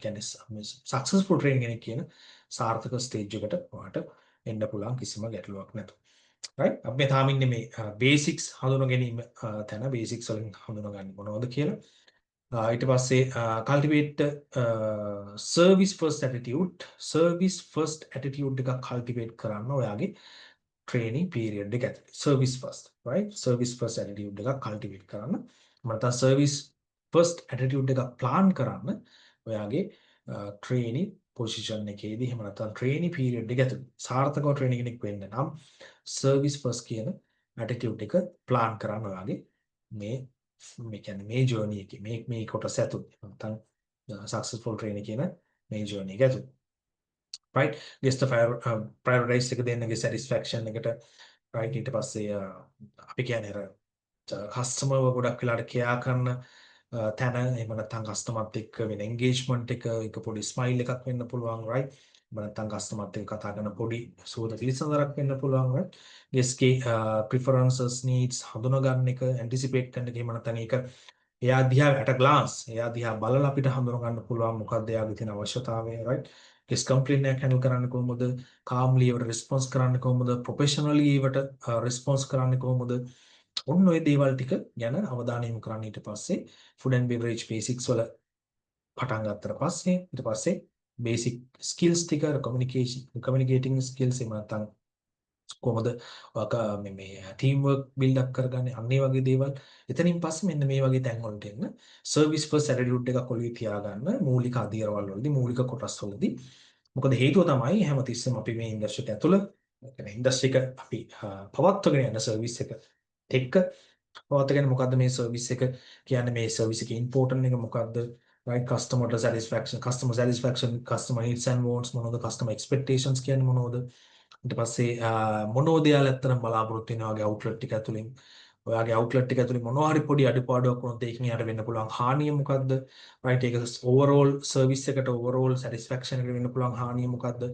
කියන්නේ සක්සස්ෆුල් ට්‍රේනින් කෙනෙක් කියන සාර්ථක ස්ටේජ් එකට ඔයාලට එන්න පුළුවන් කිසිම ගැටලුවක් නැතුව. right අපි මේ තාම ඉන්නේ මේ බේසික්ස් හඳුනා ගැනීම තැන බේසික්ස් වලින් හඳුනාගන්නේ මොනවද කියලා. ඊට පස්සේ cultivate service first attitude එකක් cultivate කරන්න ඔයාගේ training period එක ඇතුලේ service first right service first attitude එකක් cultivate කරන්න මත service first attitude එකක් plan කරන්න ඔයාගේ training position එකේදී එහෙම නැත්නම් training period එක ඇතුලේ සාර්ථකව training කෙනෙක් වෙන්න නම් service first කියන attitude එක plan කරන්න ඔයාගේ මේ කියන්නේ මේ journey එකේ මේ කොටස ඇතුලේ නැත්නම් successful training කියන මේ journey එක ඇතුලේ right guest prioritize එක දෙන්නගේ satisfaction එකට right ඊට පස්සේ අපි කියන්නේ අර කස්ටමර්ව ගොඩක් වෙලාට කෙයා කරන තැන එහෙම නැත්නම් කස්ටමර්ත් එක්ක වෙන engagement එක පොඩි ස්මයිල් එකක් වෙන්න පුළුවන් right එහෙම නැත්නම් කස්ටමර්ත් එක්ක කතා කරන පොඩි සුවද පිළිසඳරක් වෙන්න පුළුවන් right guestගේ preferences needs හඳුනා ගන්න එක anticipate කරන එක එහෙම නැත්නම් ඒක එයා දිහා at a glance එයා දිහා බලලා අපිට හඳුනා ගන්න පුළුවන් මොකක්ද එයාගේ තියෙන අවශ්‍යතාවය right කෙස් කම්ප්ලේන්ට් එකක් හැන්ඩල් කරන්න කොහොමද කාම්ලි ඒවට රිස්පොන්ස් කරන්න කොහොමද ප්‍රොෆෙෂනලි ඒවට රිස්පොන්ස් කරන්න කොහොමද ඔන්න ඔය දේවල් ටික ගැන අවධානය යොමු කරන්න ඊට පස්සේ ෆුඩ් ඇන්ඩ් බෙවරේජ් බේසික්ස් වල පටන් ගත්තට පස්සේ ඊට පස්සේ බේසික් ස්කිල්ස් ටික කමියුනිකේටිං ස්කිල්ස් එහෙම නැත්නම් කොහොමද මේ ටීම් වර්ක් බිල්ඩ් අප් කරගන්නේ අන්න ඒ වගේ දේවල් එතනින් පස්සේ මෙන්න මේ වගේ තැන් වලට එන්න සර්විස් ෆර්ස්ට් ඇටිටියුඩ් එකක් ඔළුවේ තියාගන්න මූලික අධීරවල් වලදී මූලික කොටස් වලදී මොකද හේතුව තමයි හැමතිස්සෙම අපි මේ ඉන්ඩස්ට්‍රි එක ඇතුළ يعني ඉන්ඩස්ට්‍රි එක අපි පවත්වගෙන යන සර්විස් එක එක්ක පවත්වගෙන මොකද්ද මේ සර්විස් එක කියන්නේ මේ සර්විස් එකේ ඉම්පෝටන්ට් එක මොකද්ද right customer satisfaction customer needs and wants මොනවද customer expectations කියන්නේ මොනවද ඊට පස්සේ මොනෝද යාල ඇත්තටම බලාපොරොත්තු වෙන වගේ අවුට්ලට් එක ඇතුලින් ඔයාගේ අවුට්ලට් එක ඇතුලේ මොනවා හරි පොඩි අඩුපාඩුවක් වුණොත් ඒකෙන් යට වෙන්න පුළුවන් හානිය මොකද්ද right ඒක ඕවර්ऑल සර්විස් එකට ඕවර්ऑल සැටිස්ෆැක්ෂන් එකට වෙන්න පුළුවන් හානිය මොකද්ද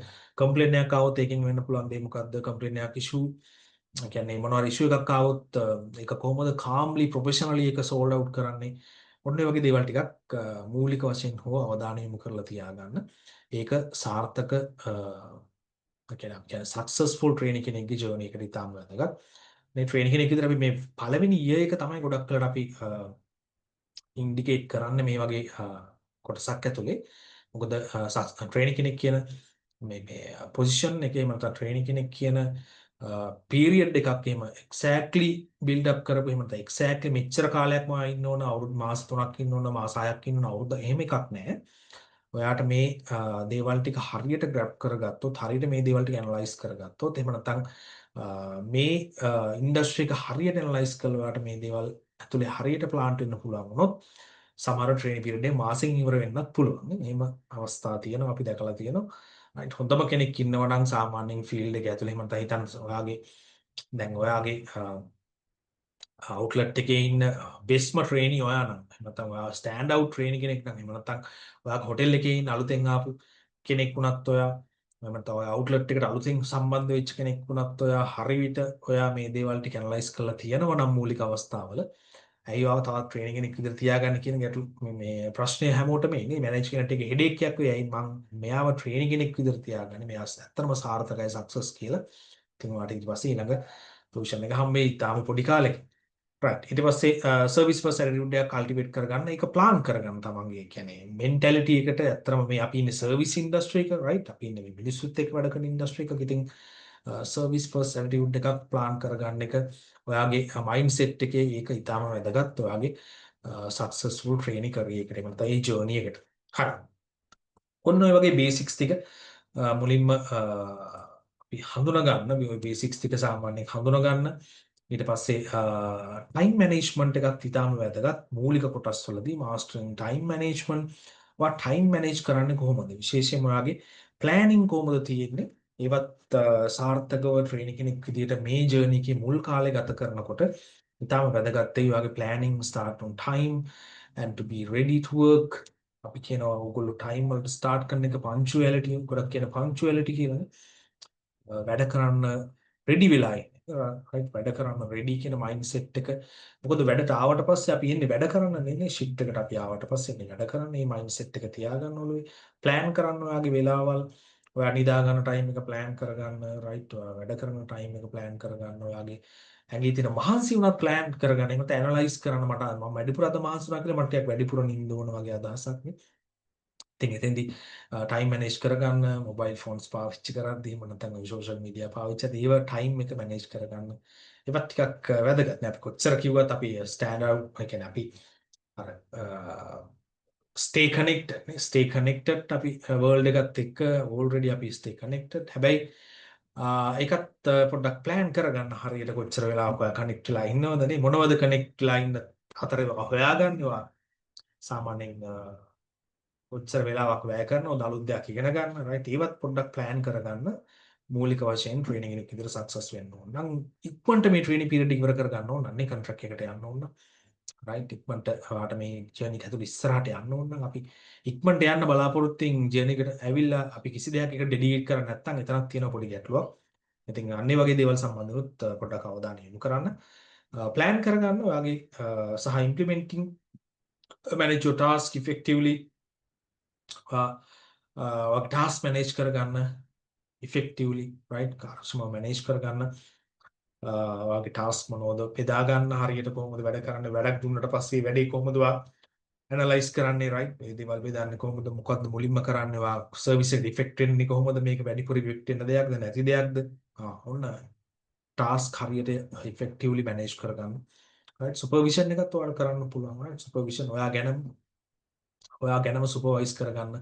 කම්ප්ලේන්ට් එකක් ආවොත් ඒකෙන් වෙන්න පුළුවන් දේ මොකද්ද කම්ප්ලේන්ට් එකක් ඉෂුව කියන්නේ මොනවා හරි ඉෂුව එකක් ආවොත් ඒක කොහොමද කාම්ලි ප්‍රොෆෙෂනලි ඒක සෝල්ව් අවුට් කරන්නේ ඔන්න ඔය වගේ දේවල් ටිකක් මූලික වශයෙන් හෝ අවධානය යොමු කරලා තියාගන්න ඒක සාර්ථක කියන්නේ සක්සස්ෆුල් ට්‍රේනින් කෙනෙක්ගේ ජර්නි එකට ඉතාම වැදගත්. මේ ට්‍රේනින් කෙනෙක් විතර අපි මේ පළවෙනි ඊයර් එක තමයි ගොඩක් වෙලාවට අපි ඉන්ඩිකේට් කරන්නේ මේ වගේ කොටසක් ඇතුලේ. මොකද ට්‍රේනින් කෙනෙක් කියන මේ පොසිෂන් එකේ මත ට්‍රේනින් කෙනෙක් කියන පීරියඩ් එකක් එහෙම එක්සැක්ට්ලි බිල්ඩ් අප් කරපු එහෙම නැත්නම් එක්සැක්ට්ලි මෙච්චර කාලයක් මම ඉන්න ඕන අවුරුදු මාස 3ක් ඉන්න ඕන මාස 6ක් ඉන්න ඕන අවුරුදු එහෙම එකක් නැහැ. ඔයාට මේ දේවල් ටික හරියට ග්‍රැබ් කරගත්තොත් හරියට මේ දේවල් ටික ඇනලයිස් කරගත්තොත් එහෙම නැත්නම් මේ ඉන්ඩස්ට්‍රි එක හරියට ඇනලයිස් කරලා ඔයාට මේ දේවල් ඇතුලේ හරියට ප්ලාන්ට් වෙන්න පුළුවන් වුණොත් සමහර ට්‍රේනින් පීරියඩ් එක මාසෙකින් ඉවර වෙන්නත් පුළුවන්. එහෙම අවස්ථා තියෙනවා අපි දැකලා තියෙනවා. right හොඳම කෙනෙක් ඉන්නවා නම් සාමාන්‍යයෙන් ෆීල්ඩ් එක ඇතුලේ එහෙම නැත්නම් හිතන්න ඔයාගේ දැන් ඔයාගේ අවුට්ලට් එකේ ඉන්න බෙස්ම ට්‍රේනි ඔයා නම් නැත්නම් ඔයා ස්ටෑන්ඩ් අවුට් ට්‍රේනි කෙනෙක් නම් එහෙම නැත්නම් ඔයා හොටෙල් එකේ ඉන්න අලුතෙන් ආපු කෙනෙක් වුණත් ඔයා එහෙම නැත්නම් ඔයා අවුට්ලට් එකට අලුතෙන් සම්බන්ධ වෙච්ච කෙනෙක් වුණත් ඔයා හරියට ඔයා මේ දේවල් ටික ඇනලයිස් කරලා තියෙනවා නම් මූලික අවස්ථාවල ඇයි ඔයාව තවත් ට්‍රේනින් කෙනෙක් විදිහට තියාගන්න කියන ගැටලු මේ ප්‍රශ්නේ හැමෝටම එන්නේ මැනේජ් කෙනෙක්ට එක හෙඩේක් එකක් වෙයි ඇයි මං මෙයාව ට්‍රේනින් කෙනෙක් විදිහට තියාගන්නේ මෙයා ඇත්තටම සාර්ථකයි සක්සස් කියලා ඉතින් ඔයාට ඊට පස්සේ ඊළඟ පොසිෂන් එක හම්බෙයි තාම පොඩි කාලෙක රයිට්. ඊට පස්සේ සර්විස් ෆර්ස්ට් ඇටිටියුඩ් එක කල්ටිවේට් කරගන්න, ඒක ප්ලාන් කරගන්න තමන්ගේ කියන්නේ මෙන්ටැලිටි එකට. ඇත්තටම මේ අපි ඉන්නේ සර්විස් ඉන්ඩස්ට්‍රි එක, රයිට්. අපි ඉන්නේ මේ මිනිස්සුත් එක්ක වැඩ කරන ඉන්ඩස්ට්‍රි එකක. ඉතින් සර්විස් ෆර්ස්ට් ඇටිටියුඩ් එකක් ප්ලාන් කරගන්න එක ඔයාගේ මයින්ඩ් සෙට් එකේ ඒක ඉතාම වැදගත් ඔයාගේ සක්සස්ෆුල් ට්‍රේනින් කරියර් එකට. එහෙම නැත්නම් ඒ ජර්නි එකට. හරි. ඔන්න ඔය වගේ බේසික්ස් ටික මුලින්ම අපි හඳුනා ගන්න. මේ බේසික්ස් ටික සාමාන්‍යයෙන් හඳුනා ගන්න. ඊට පස්සේ ටයිම් මැනේජ්මන්ට් එකත් ඉතාම වැදගත්. මූලික කොටස් වලදී මාස්ටරින් ටයිම් මැනේජ්මන්ට්. ඔයා ටයිම් මැනේජ් කරන්නේ කොහොමද? විශේෂයෙන්ම ඔයාගේ ප්ලෑනින් කොහොමද තියෙන්නේ? ඒවත් සාර්ථකව ට්‍රේනින් කෙනෙක් විදිහට මේ ජර්නි එකේ මුල් කාලේ ගත කරනකොට ඉතාම වැදගත් ඒ ඔයාගේ planning start on time and to be ready to work. අපි කියනවා ඔයගොල්ලෝ ටයිම් වලට ස්ටාර්ට් කරන එක පංචුවැලිටි. ගොඩක් කියන පංචුවැලිටි කියලානේ. වැඩ කරන්න රෙඩි වෙලා ඉන්නේ. රයිට්. වැඩ කරන්න රෙඩි කියන මයින්ඩ් සෙට් එක. මොකද වැඩට ආවට පස්සේ අපි එන්නේ වැඩ කරන්න නෙමෙයි. ෂිෆ්ට් එකට අපි ආවට පස්සේ එන්නේ වැඩ කරන්න. මේ මයින්ඩ් සෙට් එක තියාගන්න ඕනේ. ප්ලෑන් කරන්න ඔයාගේ වෙලාවල්. ඔයා නිදා ගන්න ටයිම් එක ප්ලෑන් කරගන්න. රයිට්. ඔයා වැඩ කරන ටයිම් එක ප්ලෑන් කරගන්න. ඔයාගේ ඇඟේ තියෙන මහන්සි උනත් ප්ලෑන් කරගන්න. ඒකට ඇනලයිස් කරන්න මම වැඩිපුර අද මහන්සි වුණා කියලා මට ටිකක් වැඩිපුර නිින්ද ඕන වගේ අදහසක් නේ. ඉතින් එතෙන්දී ටයිම් මැනේජ් කරගන්න, මොබයිල් ෆෝන්ස් පාවිච්චි කරද්දී එහෙම නැත්නම් සෝෂල් මීඩියා පාවිච්චි කරද්දී ඒව ටයිම් එක මැනේජ් කරගන්න. ඒවත් ටිකක් වැදගත් නේ. අපි කොච්චර කිව්වත් අපි ස්ටෑන්ඩ් අවුට්, ඒ කියන්නේ අපි අර ස්ටේ කනෙක්ටඩ් නේ. ස්ටේ කනෙක්ටඩ් අපි වර්ල්ඩ් එකත් එක්ක ඕල්රෙඩි අපි ස්ටේ කනෙක්ටඩ්. හැබැයි ඒකත් පොඩ්ඩක් ප්ලෑන් කරගන්න. හරියට කොච්චර වෙලාවක කනෙක්ට් වෙලා ඉන්නවද නේ? මොනවද කනෙක්ට් වෙලා ඉන්න අතරේ හොයාගන්නවා. සාමාන්‍යයෙන් කොච්චර වෙලාවක් වැය කරනවද අලුත් දෙයක් ඉගෙන ගන්න, රයිට්. ඒවත් පොඩ්ඩක් ප්ලෑන් කරගන්න. මූලික වශයෙන් ට්‍රේනින් එකක් විතර සක්සස් වෙන්න ඕන නම් ඉක්මනට මේ ට්‍රේනින් පීරියඩ් ඉවර කරගන්න ඕන නම් කන්ට්‍රැක්ට් එකට යන්න ඕන නම්, රයිට්. ඉක්මනට ඔයාට මේ ජර්නි එක ඇතුළේ ඉස්සරහට යන්න ඕන නම් අපි ඉක්මනට යන්න බලාපොරොත්තුෙන් ජර්නි එකට ඇවිල්ලා අපි කිසි දෙයක් එකට ඩෙඩිකේට් කරන්නේ නැත්නම් එතනක් තියෙන පොඩි ගැටලුවක්. ඉතින් අන්න ඒ වගේ දේවල් සම්බන්ධව පොඩ්ඩක් අවධානය යොමු කරන්න. ප්ලෑන් කරගන්න ඔයාගේ සහ ඉම්ප්ලිමෙන්ටිං manage your task effectively. ඔයාගේ ටාස්ක් මැනේජ් කරගන්න effectively, right. කාර්යක්ෂමව මැනේජ් කරගන්න. ඔයාගේ ටාස්ක් මොනවද බෙදා ගන්න, හරියට කොහොමද වැඩ කරන්නේ, වැඩක් දුන්නට පස්සේ වැඩේ කොහොමද ඔයා ඇනලයිස් කරන්නේ, රයිට්. මේ දේවල් බෙදන්නේ කොහොමද, මොකද්ද මුලින්ම කරන්නේ, ඔයා සර්විස් එකට ඉෆෙක්ට් වෙන්නේ කොහොමද, මේක වැඩිපුර ඉෆෙක්ට් වෙන දෙයක්ද නැති දෙයක්ද. ඔන්න ටාස්ක් හරියට ඉෆෙක්ටිව්ලි මැනේජ් කරගන්න. රයිට්. සුපර්විෂන් එකත් ඔයාලට කරන්න පුළුවන්. රයිට්. සුපර්විෂන් ඔයා ගැනම සුපර්වයිස් කරගන්න.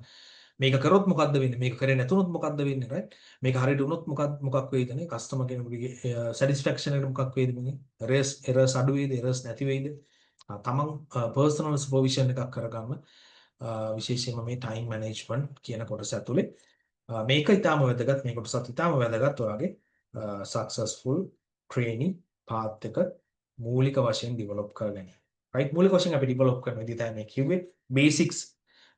මේක කරොත් මොකද්ද වෙන්නේ, මේක කරේ නැතුනොත් මොකද්ද වෙන්නේ, රයිට්. මේක හරියට වුණොත් මොකක් වෙයිද නේ, කස්ටමර් කෙනෙකුගේ සැටිස්ෆැක්ෂන් එකට මොකක් වෙයිද, මේ එරර්ස් අඩු වෙයිද, එරර්ස් නැති වෙයිද. තමන් පර්සනල් සුපර්විෂන් එකක් කරගන්න. විශේෂයෙන්ම මේ ටයිම් මැනේජ්මන්ට් කියන කොටස ඇතුලේ මේක ඊටාම වැදගත්. මේ කොටසත් ඊටාම වැදගත්. ඔයාගේ සක්සස්ෆුල් ට්‍රේනින් පාත් එක මූලික වශයෙන් ඩෙවලොප් කරගන්න. රයිට්. මූලික වශයෙන් අපි ඩෙවලොප් කරන විදිහ තමයි මේ කිව්වේ. බේසික්ස්,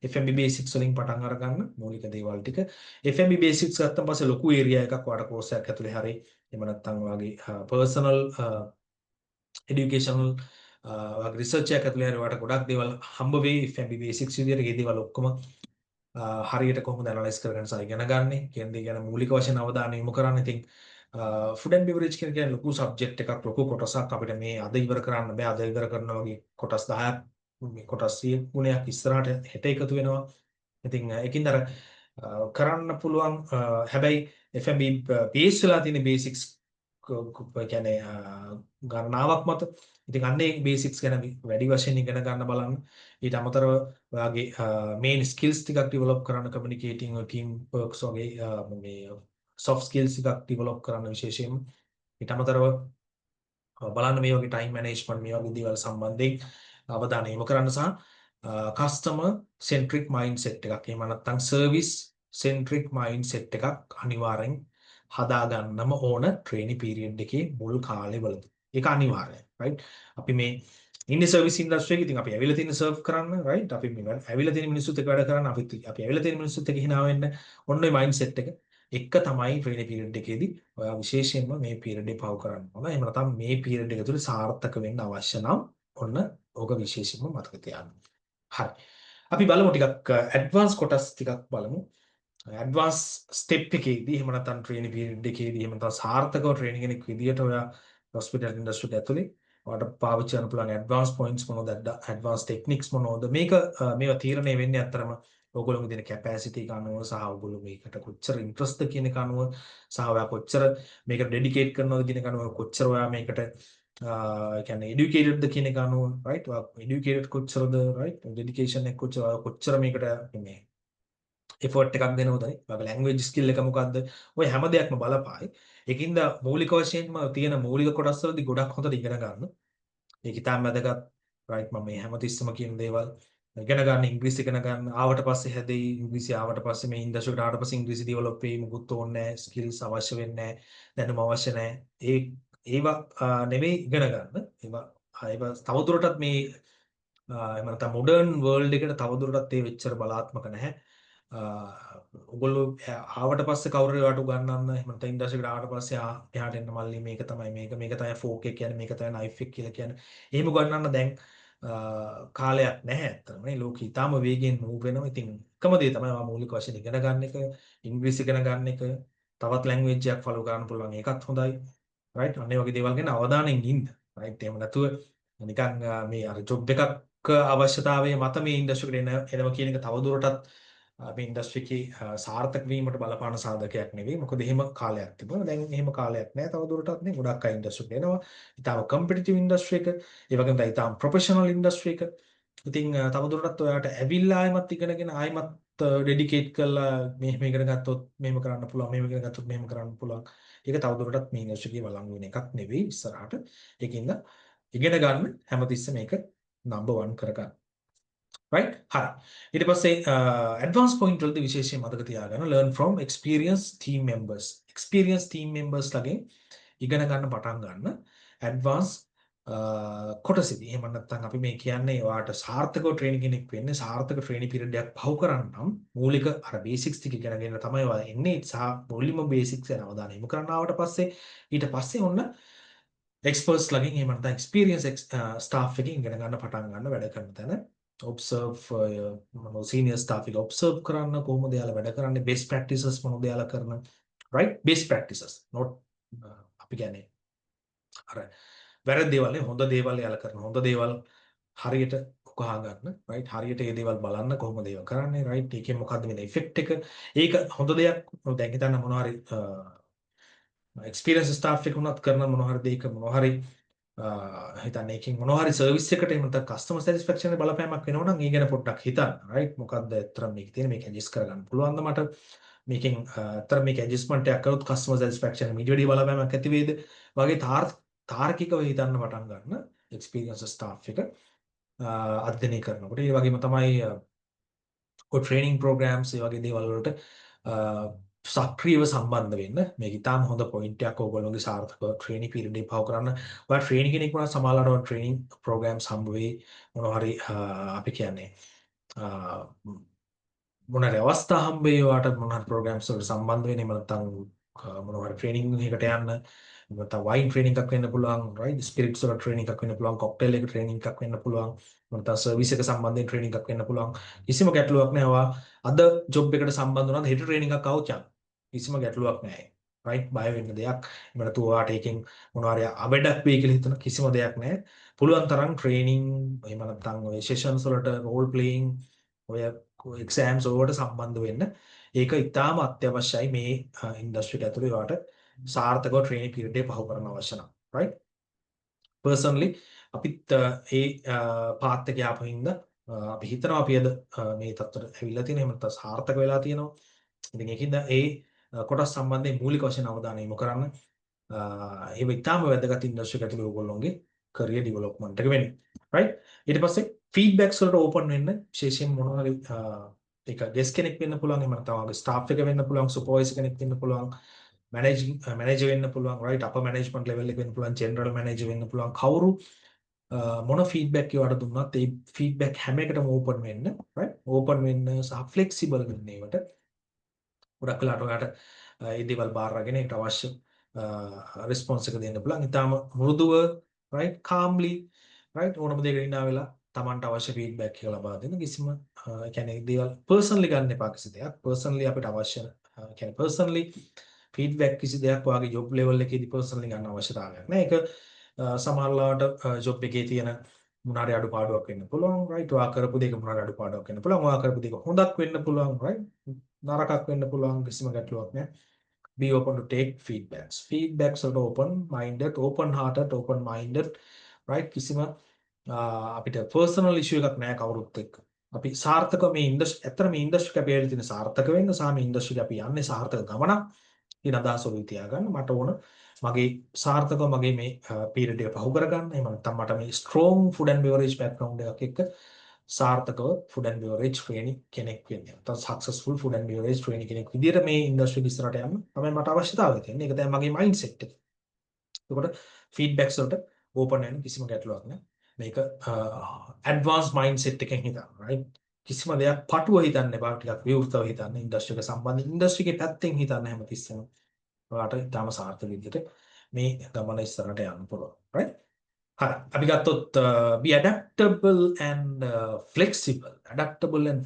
FMB බේසික්ස් වලින් පටන් අරගන්න මූලික දේවල් ටික. FMB බේසික්ස් ගත්තන් පස්සේ ලොකු ඒරියා එකක් ඔයාලට කෝස් එකක් ඇතුලේ හරි එහෙම නැත්නම් ඔයාගේ පර්සනල් එඩියුකේෂනල් ඔයාගේ රිසර්ච් එකක් ඇතුලේ හරි ඔයාලට ගොඩක් දේවල් හම්බ වෙයි. FMB බේසික්ස් විදියට ඒ දේවල් ඔක්කොම හරියට කොහොමද ඇනලයිස් කරගන්න සහ ඉගෙන ගන්න කියන දේ ගැන මූලික වශයෙන් අවධානය යොමු කරන්න. ඉතින් ෆුඩ් ඇන්ඩ් බිවරේජ් කියන්නේ ලොකු සබ්ජෙක්ට් එකක්, ලොකු කොටසක්. අපිට මේ අද ඉවර කරන්න බෑ. අද ඉවර කරනවා වගේ කොටස් 10ක්, මේ කොටස් 100 ගුණයක් ඉස්සරහට හෙට එකතු වෙනවා. ඉතින් ඒකින්ද අර කරන්න පුළුවන්. හැබැයි FMB බේස් වෙලා තියෙන බේසික්ස් කියන්නේ ගණනාවක් මත. ඉතින් අන්න ඒ බේසික්ස් ගැන වැඩි වශයෙන් ඉගෙන ගන්න බලන්න. ඊට අමතරව ඔයාගේ මේන් ස්කිල්ස් ටිකක් ඩෙවලොප් කරන්න, කමියුනිකේටිං, ටීම් වර්ක්ස් වගේ මේ soft skills ටිකක් ඩෙවලොප් කරන්න විශේෂයෙන්ම. ඊට අමතරව බලන්න මේ වගේ ටයිම් මැනේජ්මන්ට් මේ වගේ දේවල් සම්බන්ධයෙන් අවධානය යොමු කරන්න සහ කස්ටමර් සෙන්ට්‍රික් මයින්ඩ්සෙට් එකක්, එහෙම නැත්නම් සර්විස් සෙන්ට්‍රික් මයින්ඩ්සෙට් එකක් අනිවාර්යෙන් හදාගන්නම ඕන ට්‍රේනින් පීරියඩ් එකේ මුල් කාලේ වලදී. ඒක අනිවාර්යයි, රයිට්. අපි මේ ඉන්නේ සර්විස් ඉන්ඩස්ට්‍රි එකේ. ඉතින් අපි ඇවිල්ලා තියෙන සර්ව් කරන්න, රයිට්. අපි මේ ඇවිල්ලා තියෙන මිනිස්සුත් එක්ක වැඩ කරන්න, අපි ඇවිල්ලා තියෙන මිනිස්සුත් එක්ක හිනා වෙන්න. ඔන්න ඔය මයින්ඩ්සෙට් එක තමයි ට්‍රේනින් පීරියඩ් එකේදී ඔයා විශේෂයෙන්ම මේ පීරියඩ් එක පව කරන්න ඕන. එහෙම නැත්නම් මේ පීරියඩ් එක තුළ සාර්ථක වෙන්න අවශ්‍ය නම් ඔන්න ඕක විශේෂයෙන්ම මතක තියාගන්න. හරි. අපි බලමු ටිකක් ඇඩ්වාන්ස් කොටස් ටිකක් බලමු. ඇඩ්වාන්ස් ස්ටෙප් එකේදී එහෙම නැත්නම් ට්‍රේනින් පීරියඩ් එකේදී එහෙම නැත්නම් සාර්ථකව ට්‍රේනින් කෙනෙක් විදියට ඔයා හොස්පිටල් ඉන්ඩස්ට්‍රි එක ඇතුලේ ඔයාලට පාවිච්චි කරන්න පුළුවන් ඇඩ්වාන්ස් පොයින්ට්ස් මොනවද ඇඩ්වාන්ස් ටෙක්නික්ස් මොනවද මේක මේවා තීරණය වෙන්නේ අත්‍තරම ඔයගොල්ලෝගේ දෙන කැපැසිටි එක අනුව සහ ඔයගොල්ලෝ මේකට කොච්චර ඉන්ට්‍රස්ට්ද කියන එක අනුව සහ ඔයා කොච්චර මේකට ඩෙඩිකේට් කරනවද කියන එක අනුව කොච්චර ඔයා මේකට කියන්නේ එඩියුකේටඩ්ද කියන එක අනුව රයිට් ඔයා එඩියුකේටඩ් කොච්චරද රයිට් ඩෙඩිකේෂන් එක කොච්චර මේකට මේ එෆර්ට් එකක් දෙනවද ඔයාගේ ලැන්ග්වේජ් ස්කිල් එක මොකද්ද ඔය හැම දෙයක්ම බලපායි ඒකින්ද මූලික වශයෙන්ම තියෙන මූලික කොටස් වලදී ගොඩක් හොඳට ඉගෙන ගන්න ඒක ඉතාම වැදගත් රයිට් මම මේ හැමතිස්සම කියන දේවල් ඉගෙන ගන්න ඉංග්‍රීසි ඉගෙන ගන්න ආවට පස්සේ හැදෙයි ඉංග්‍රීසි ආවට පස්සේ මේ ඉන්ඩස්ට්‍රියට ආවට පස්සේ ඉංග්‍රීසි ඩෙවලොප් වෙයි මුකුත් ඕනේ නැහැ ස්කිල්ස් අවශ්‍ය වෙන්නේ නැහැ දැනුම අවශ්‍ය නැහැ ඒවා නෙමෙයි ඉගෙන ගන්න ඒවා තවදුරටත් මේ එහෙම නැත්නම් මොඩර්න් වර්ල්ඩ් එකට තවදුරටත් ඒ වෙච්චර බලාත්මක නැහැ ඔගොල්ලෝ ආවට පස්සේ කවුරු හරි ඔයාලට උගන්වන්න එහෙම නැත්නම් ඉන්ඩස්ට්‍රි එකට ආවට පස්සේ එහාට එන්න මල්ලි මේක තමයි මේක තමයි ෆෝක් එක කියන්නේ මේක තමයි නයිෆ් එක කියලා කියන්නේ. එහෙම උගන්වන්න දැන් කාලයක් නැහැ අත්‍තරම. මේ ලෝකෙ ඊටාම වේගෙන් මූව් වෙනවා. ඉතින් එකම දේ තමයි මම මූලික වශයෙන් ඉගෙන ගන්න එක, ඉංග්‍රීසි ඉගෙන ගන්න එක, තවත් ලැන්ග්වේජ් එකක් ෆලෝ කරන්න පුළුවන් ඒකත් හොඳයි. රයිට් අන්න ඒ වගේ දේවල් ගැන අවධානයෙන් ඉන්න. රයිට් එහෙම නැතුව නිකන් මේ අර ජොබ් එකක් අවශ්‍යතාවය මත මේ ඉන්ඩස්ට්‍රි එකට එනවා කියන එක තවදුරටත් මේ ඉන්ඩස්ට්‍රි එකේ සාර්ථක වීමට බලපාන සාධකයක් නෙවෙයි. මොකද එහෙම කාලයක් තිබුණා. දැන් එහෙම කාලයක් නැහැ. තවදුරටත් නේ ගොඩක් අය ඉන්ඩස්ට්‍රි එකට එනවා. ඊටම කම්පිටිටිව් ඉන්ඩස්ට්‍රි එක. ඒ වගේම ඊටම ප්‍රොෆෙෂනල් ඉන්ඩස්ට්‍රි එක. ඉතින් තවදුරටත් ඔයාලට ඇවිල්ලා ආයෙමත් ඉගෙනගෙන ආයෙමත් ඩෙඩිකේට් කරලා මෙහෙම ඉගෙන ගත්තොත් මෙහෙම කරන්න පුළුවන්. මෙහෙම ඉගෙන ගත්තොත් මෙහෙම කරන්න පුළුවන්. ඒක තවදුරටත් මේ ඉන්ඩස්ට්‍රි එකේ වළංගු වෙන එකක් නෙවෙයි ඉස්සරහට. ඒකින්ද ඉගෙන ගන්න හැමතිස්සෙම මේක නම්බර් 1 කරගන්න. right හරි ඊට පස්සේ ඇඩ්වාන්ස් පොයින්ට් වලදී විශේෂයෙන් මතක තියාගන්න learn from experienced team members ලගෙන් ඉගෙන ගන්න පටන් ගන්න ඇඩ්වාන්ස් කොටසෙදී එහෙම නැත්නම් අපි මේ කියන්නේ ඔයාට සාර්ථකව ට්‍රේනින් කෙනෙක් වෙන්නේ සාර්ථක ට්‍රේනින් පීරියඩ් එකක් පහු කරන්නම් මූලික අර බේසික්ස් ටික ඉගෙනගෙන තමයි ඔයා එන්නේ සහ මුලින්ම බේසික්ස් යන අවධානය යොමු කරන්න ආවට පස්සේ ඊට පස්සේ ඔන්න එක්ස්පර්ට්ස් ලගෙන් එහෙම නැත්නම් එක්ස්පීරියන්ස් ස්ටාෆ් එකකින් ඉගෙන ගන්න පටන් ගන්න වැඩ කරන තැන observe senior staff එක observe කරන්න කොහොමද යාලා වැඩ කරන්නේ best practices මොනවද යාලා කරන right best practices not අපි කියන්නේ අර වැරදි දේවල් නේ හොඳ දේවල් යාලා කරන හොඳ දේවල් හරියට උකහා ගන්න right හරියට ඒ දේවල් බලන්න කොහොමද ඒවා කරන්නේ right ඒකෙන් මොකද්ද වෙන ඉෆෙක්ට් එක ඒක හොඳ දෙයක් දැන් හිතන්න මොනවා හරි එක්ස්පීරියන්ස් ස්ටාෆ් එක උනත් කරන මොනවා හරි දෙයක මොනවා හරි හිතන්න එකකින් මොනවා හරි සර්විස් එකට එහෙම නැත්නම් කස්ටමර් සැටිස්ෆැක්ෂන් එක බලපෑමක් වෙනවා නම් ඒ ගැන පොඩ්ඩක් හිතන්න රයිට් මොකද්ද ඇත්තටම මේක තියෙන මේක ඇඩ්ජස්ට් කරගන්න පුළුවන්ද මට මේකෙන් ඇත්තටම මේක ඇඩ්ජස්ට්මන්ට් එකක් කරොත් කස්ටමර් සැටිස්ෆැක්ෂන් එක ඊට වැඩි බලපෑමක් ඇති වේද වගේ තාර්කිකව හිතන්න පටන් ගන්න එක්ස්පීරියන්ස් ස්ටාෆ් එක අධ්‍යයනය කරනකොට ඒ වගේම තමයි ඔය ට්‍රේනින් ප්‍රෝග්‍රෑම්ස් ඒ වගේ දේවල් වලට සක්‍රියව සම්බන්ධ වෙන්න මේක ඉතාම හොඳ පොයින්ට් එකක් ඕගොල්ලෝගේ සාර්ථක ට්‍රේනින් පීරියඩ් එක පව කරන්න. ඔයා ට්‍රේනින් කෙනෙක් වුණා සමහරවිට ඔය ට්‍රේනින් ප්‍රෝග්‍රෑම්ස් හම්බ වෙයි මොනවා හරි අපි කියන්නේ මොනවා හරි අවස්ථා හම්බ වෙයි ඔයාට මොනවා හරි ප්‍රෝග්‍රෑම්ස් වලට සම්බන්ධ වෙන්න එහෙම නැත්නම් මොනවා හරි ට්‍රේනින් එකකට යන්න නැත්නම් වයින් ට්‍රේනින් එකක් වෙන්න පුළුවන් රයිට් ස්පිරිට්ස් වල ට්‍රේනින් එකක් වෙන්න පුළුවන් කොක්ටේල් එක ට්‍රේනින් එකක් වෙන්න පුළුවන් නැත්නම් සර්විස් එක සම්බන්ධයෙන් ට්‍රේනින් එකක් වෙන්න පුළුවන් කිසිම ගැටලුවක් නැහැ ඔයා අද ජොබ් එකට සම්බන්ධ වුණාද හෙට ට්‍රේනින් එකක් આવොත් යන්න කිසිම ගැටලුවක් නැහැ රයිට් බය වෙන්න දෙයක් එහෙම නැතු ඔයාට ඒකෙන් මොනවා හරි අවඩක් වෙයි කියලා හිතන කිසිම දෙයක් නැහැ පුළුවන් තරම් ට්‍රේනින් එහෙම නැත්නම් ඔය සෙෂන්ස් වලට රෝල් ප්ලේයින් ඔය එක්සෑම්ස් වලට සම්බන්ධ වෙන්න ඒක ඉතාම අත්‍යවශ්‍යයි මේ ඉන්ඩස්ට්‍රි එක ඇතුලේ ඔයාට සාර්ථකව ට්‍රේනින් පීරියඩ් එක පහු කරන්න අවශ්‍ය නම් රයිට් පර්සනලි අපිත් ඒ පාත් එක යපු හින්දා අපි හිතනවා අපි අද මේ තත්ත්වයට ඇවිල්ලා තියෙන එහෙම නැත්නම් සාර්ථක වෙලා තියෙනවා ඉතින් ඒකින්ද ඒ කොටස් සම්බන්ධයෙන් මූලික වශයෙන් අවධානය යොමු කරන්න ඒක ඉතාම වැදගත් ඉන්ඩස්ට්‍රි එක ඇතුලේ ඔයගොල්ලෝගේ කරියර් ඩෙවලොප්මන්ට් එක වෙන්නේ රයිට් ඊට පස්සේ ෆීඩ්බැක්ස් වලට ඕපන් වෙන්න විශේෂයෙන් මොනවා හරි ඒක ගෙස් කෙනෙක් වෙන්න පුළුවන් එහෙම නැත්නම් ඔයාගේ ස්ටාෆ් එක වෙන්න පුළුවන් සුපර්වයිසර් කෙනෙක් වෙන්න පුළුවන් මැනේජර් වෙන්න පුළුවන් රයිට් අපර් මැනේජ්මන්ට් ලෙවල් එක වෙන්න පුළුවන් ජෙනරල් මැනේජර් වෙන්න පුළුවන් කවුරු මොන ෆීඩ්බැක් එකකට දුන්නත් ඒ ෆීඩ්බැක් හැම එකටම ඕපන් වෙන්න රයිට් ඕපන් වෙන්න සහ ෆ්ලෙක්සිබල් වෙන්න ඒවට ගොඩක් වෙලාවට ඔයාට ඒ දේවල් බාර අරගෙන ඒකට අවශ්‍ය රිස්පොන්ස් එක දෙන්න පුළුවන්. ඊටාම මෘදුව right calmly right ඕනම දෙයකට ඉන්නා වෙලා Tamanට අවශ්‍ය ෆීඩ්බැක් එක ලබා දෙන්න කිසිම ඒ කියන්නේ දේවල් පර්සනලි ගන්න එපා කිසි දෙයක්. පර්සනලි අපිට අවශ්‍ය කියන්නේ පර්සනලි ෆීඩ්බැක් කිසි දෙයක් ඔයාගේ ජොබ් ලෙවල් එකේදී පර්සනලි ගන්න අවශ්‍යතාවයක් නෑ. ඒක සමහරලාට ජොබ් එකේ තියෙන මොනාරි අඩුපාඩුවක් වෙන්න පුළුවන් right ඔයා කරපු දෙයක මොනාරි අඩුපාඩුවක් වෙන්න පුළුවන් ඔයා කරපු දෙයක හොඳක් වෙන්න පුළුවන් right නරකක් වෙන්න පුළුවන් කිසිම ගැටලුවක් නැහැ be open to take feedbacks වලට open hearted open minded right කිසිම අපිට personal issue එකක් නැහැ කවුරුත් එක්ක අපි සාර්ථක මේ ඉන්ඩස්ට්‍රි ඇත්තට මේ ඉන්ඩස්ට්‍රි එක අපි ඇවිල්ලා තියෙන සාර්ථක වෙන්න සහ මේ ඉන්ඩස්ට්‍රි එක අපි යන්නේ සාර්ථක ගමනක් කියන අදහස ඔලුවේ තියාගන්න මට ඕන මගේ සාර්ථකව මගේ මේ පීරියඩ් එක පහු කරගන්න එහෙම නැත්නම් මට මේ strong food and beverage background එකක් එක්ක සාර්ථකව food and beverage trainee කෙනෙක් වෙන්න. නැත්නම් successful food and beverage trainee කෙනෙක් විදිහට මේ ඉන්ඩස්ට්‍රි එක ඉස්සරහට යන්න තමයි මට අවශ්‍යතාවය තියෙන්නේ. ඒක තමයි මගේ mindset එක. එතකොට feedbacks වලට open වෙන්න කිසිම ගැටලුවක් නැහැ. මේක advanced mindset එකෙන් හිතන්න right කිසිම දෙයක් පටුව හිතන්න එපා ටිකක් විවෘතව හිතන්න ඉන්ඩස්ට්‍රි එක සම්බන්ධ ඉන්ඩස්ට්‍රි එකේ පැත්තෙන් හිතන්න හැමතිස්සෙම ඔයාලට ඊටම සාර්ථක විදිහට මේ ගමන ඉස්සරහට යන්න පුළුවන් right හරි අපි ගත්තොත් be adaptable and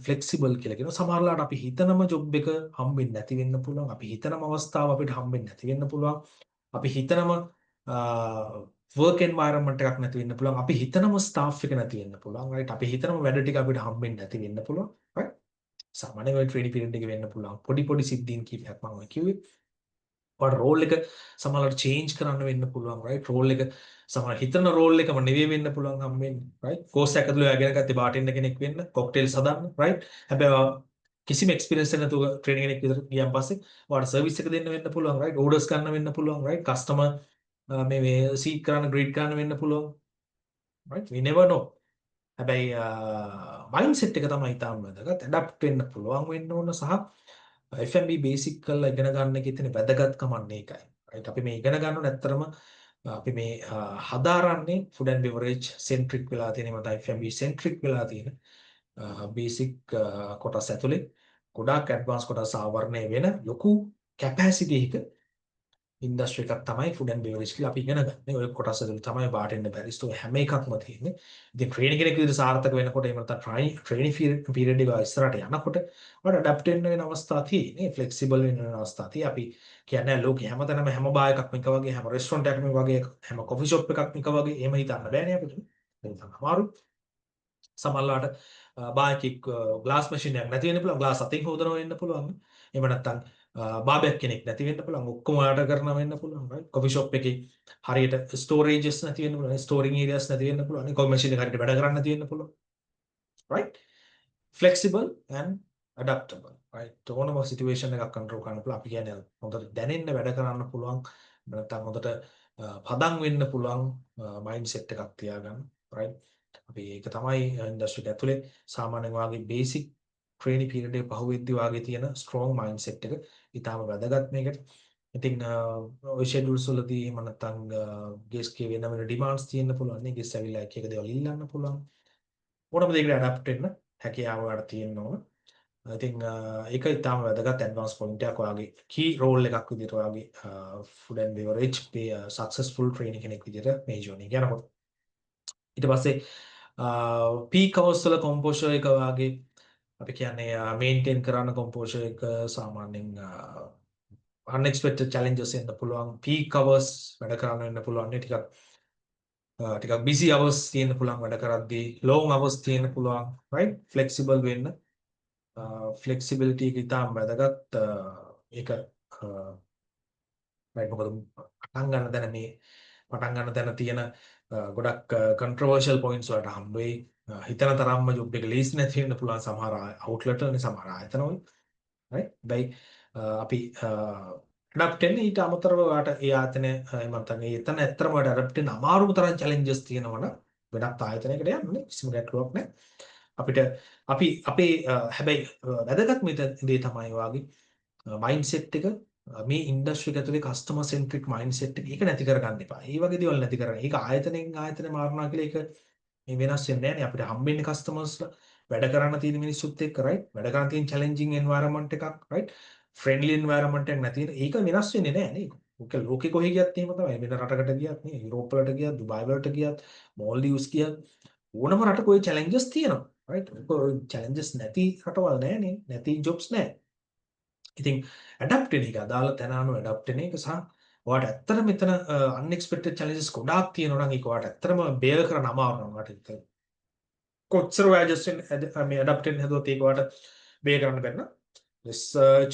flexible කියලා කියනවා සමහරවිට අපි හිතනම ජොබ් එක හම්බෙන්නේ නැති වෙන්න පුළුවන් අපි හිතනම අවස්ථාව අපිට හම්බෙන්නේ නැති වෙන්න පුළුවන් අපි හිතනම work environment එකක් නැති වෙන්න පුළුවන් අපි හිතනම staff එක නැති වෙන්න පුළුවන් right අපි හිතනම වැඩ ටික අපිට හම්බෙන්නේ නැති වෙන්න පුළුවන් right සාමාන්‍යයෙන් ඔය ට්‍රේනින් පීරියඩ් එකේ වෙන්න පුළුවන් පොඩි සිද්ධීන් කීපයක් මම ඔය කිව්වේ ඔයාලට රෝල් එක සමහරවිට චේන්ජ් කරන්න වෙන්න පුළුවන් right රෝල් එක සමහර හිතන රෝල් එකම නෙවෙයි වෙන්න පුළුවන් හම්බෙන්නේ right කෝස් එක ඇතුළේ ඔයා ඉගෙන ගත්තේ බාර්ටෙන්ඩර් කෙනෙක් වෙන්න කොක්ටේල්ස් හදන්න right හැබැයි කිසිම එක්ස්පීරියන්ස් එකක් නැතුව ට්‍රේනින් කෙනෙක් විතර ගියන් පස්සේ ඔයාලට සර්විස් එක දෙන්න වෙන්න පුළුවන් right ඕඩර්ස් ගන්න වෙන්න පුළුවන් right කස්ටමර් මේ සීට් කරන්න ග්‍රීඩ් කරන්න වෙන්න පුළුවන් right we never know හැබැයි මයින්ඩ්සෙට් එක තමයි ඊටම වැදගත් ඇඩැප්ට් වෙන්න පුළුවන් වෙන්න ඕන සහ F&B බේසික් කරලා ඉගෙන ගන්න එකේ තියෙන වැදගත්කම අන්න ඒකයි right අපි මේ ඉගෙන ගන්නව නැත්තරම අපි මේ හදාරන්නේ food and beverage centric වෙලා තියෙන මත F&B centric වෙලා තියෙන බේසික් කොටස් ඇතුලේ ගොඩාක් ඇඩ්වාන්ස් කොටස් ආවරණය වෙන ලොකු කැපැසිටි එක ඉන්ඩස්ට්‍රි එකක් තමයි food and beverage කියලා අපි ඉගෙන ගන්න. ඔය කොටස් වල තමයි bartender barista ඔය හැම එකක්ම තියෙන්නේ. ඉතින් ට්‍රේනින් කෙනෙක් විදිහට සාර්ථක වෙනකොට එහෙම නැත්නම් ට්‍රේනින් පීරියඩ් එක ඉස්සරහට යනකොට ඔයාලට ඇඩැප්ට් වෙන්න අවස්ථා තියෙන්නේ. ෆ්ලෙක්සිබල් වෙන්න අවස්ථා තියෙන්නේ. අපි කියන්නේ ලෝකේ හැමතැනම හැම බාර් එකක්ම එක වගේ හැම රෙස්ටොරන්ට් එකක්ම වගේ හැම කොෆි ෂොප් එකක්ම එක වගේ එහෙම හිතන්න බෑනේ අපිට. ඒක තමයි අමාරු. සමහරවිට බාර් එකක ග්ලාස් මැෂින් එකක් නැති වෙන්න පුළුවන්. ග්ලාස් අතින් හොදනවා වෙන්න පුළුවන්. එහෙම නැත්නම් බාබැක් කෙනෙක් නැති වෙන්න පුළුවන් ඔක්කොම ඔයාලට කරනවා වෙන්න පුළුවන් right කොෆි ෂොප් එකේ හරියට ස්ටෝරේජස් නැති වෙන්න පුළුවන් ස්ටෝරින් ඒරියාස් නැති වෙන්න පුළුවන් කොෆි මැෂින් එක හරියට වැඩ කරන්නේ නැති වෙන්න පුළුවන් right flexible and adaptable right ඕනම සිටුේෂන් එකක් කන්ට්‍රෝල් කරන්න පුළුවන් අපි කියන්නේ හොඳට දැනෙන්න වැඩ කරන්න පුළුවන් නැත්නම් හොඳට පදම් වෙන්න පුළුවන් මයින්ඩ්සෙට් එකක් තියාගන්න right අපි ඒක තමයි ඉන්ඩස්ට්‍රි එක ඇතුලේ සාමාන්‍යයෙන් වාගේ බේසික් ට්‍රේනින් පීරියඩ් එක පහුවෙද්දී වාගේ තියෙන ස්ට්‍රොං මයින්ඩ්සෙට් එක ඊටාම වැදගත් මේකට. ඉතින් ඔය ෂෙඩියුල්ස් වලදී එහෙම නැත්නම් ගෙස්ට්ගේ වෙන වෙන ඩිමාන්ඩ්ස් තියෙන්න පුළුවන් නේ. ගෙස්ට් ඇවිල්ලා එක එක දේවල් ඉල්ලන්න පුළුවන්. ඕනම දෙයකට ඇඩැප්ට් වෙන්න හැකියාව ඔයාලට තියෙන්න ඕන. ඉතින් ඒක ඊටාම වැදගත් ඇඩ්වාන්ස් පොයින්ට් එකක් ඔයාගේ කී රෝල් එකක් විදිහට ඔයාගේ food and beverage successful training කෙනෙක් විදිහට මේ ජර්නි එක යනකොට. ඊට පස්සේ පීක් අවර්ස් වල කොම්පෝෂර් එක ඔයාගේ අපි කියන්නේ මේන්ටේන් කරන්න කොම්පෝෂර් එක සාමාන්‍යයෙන් unexpected challenges එන්න පුළුවන් peak hours වැඩ කරන්න වෙන්න පුළුවන් නේ ටිකක් busy hours තියෙන්න පුළුවන් වැඩ කරද්දී long hours තියෙන්න පුළුවන් right flexible වෙන්න flexibility එක ඉතාම වැදගත් ඒක right මොකද පටන් ගන්න තැන තියෙන ගොඩක් controversial points වලට හම්බ වෙයි හිතන තරම්ම ජොබ් එක ලීස් නැති වෙන්න පුළුවන් සමහර අවුට්ලට් වල සමහර ආයතනවල right බයි අපි ඇඩැප්ට් වෙන්න ඊට අමතරව ඔයාට ඒ ආයතනය මම හිතන්නේ එතන ඇත්තටම ඔයාට ඇඩැප්ට් වෙන්න අමාරුම තරම් චැලෙන්ජස් තියෙනවනම් වෙනත් ආයතනයකට යන්න කිසිම ගැටලුවක් නැහැ අපිට අපි අපේ හැබැයි වැදගත්ම දේ තමයි ඔයාගේ මයින්ඩ්සෙට් එක මේ ඉන්ඩස්ට්‍රි එක ඇතුලේ කස්ටමර් සෙන්ට්‍රික් මයින්ඩ්සෙට් එක ඒක නැති කරගන්න එපා. ඒ වගේ දේවල් නැති කරගන්න. ඒක ආයතනයෙන් ආයතන මාරුණා කියලා ඒක මේ වෙනස් වෙන්නේ නැහැ නේ අපිට හම්බෙන්නේ කස්ටමර්ස්ලා වැඩ කරන්න තියෙන මිනිස්සුත් එක්ක right වැඩ කරන්න තියෙන challenging environment එකක් right friendly environment එකක් නැති ඒක වෙනස් වෙන්නේ නැහැ නේ ඔක ලෝකෙ කොහෙ ගියත් එහෙම තමයි වෙන රටකට ගියත් නේ යුරෝප වලට ගියත් දුබායි වලට ගියත් මෝල්ඩිව්ස් ගියත් ඕනම රටක ඔය challenges තියෙනවා right ඔය challenges නැති රටවල් නැහැ නේ නැති jobs නැහැ ඉතින් adapt වෙන එක අදාළ තැන අනුව adapt වෙන එක සහ ඔයාට ඇත්තටම මෙතන unexpected challenges ගොඩාක් තියෙනවා නම් ඒක ඔයාට ඇත්තටම bear කරන්න අමාරු නම් ඔයාට ඒක කොච්චර ඔයා adjust මේ adapt වෙන්න හදුවත් ඒක ඔයාට bear කරන්න බැන්න. let's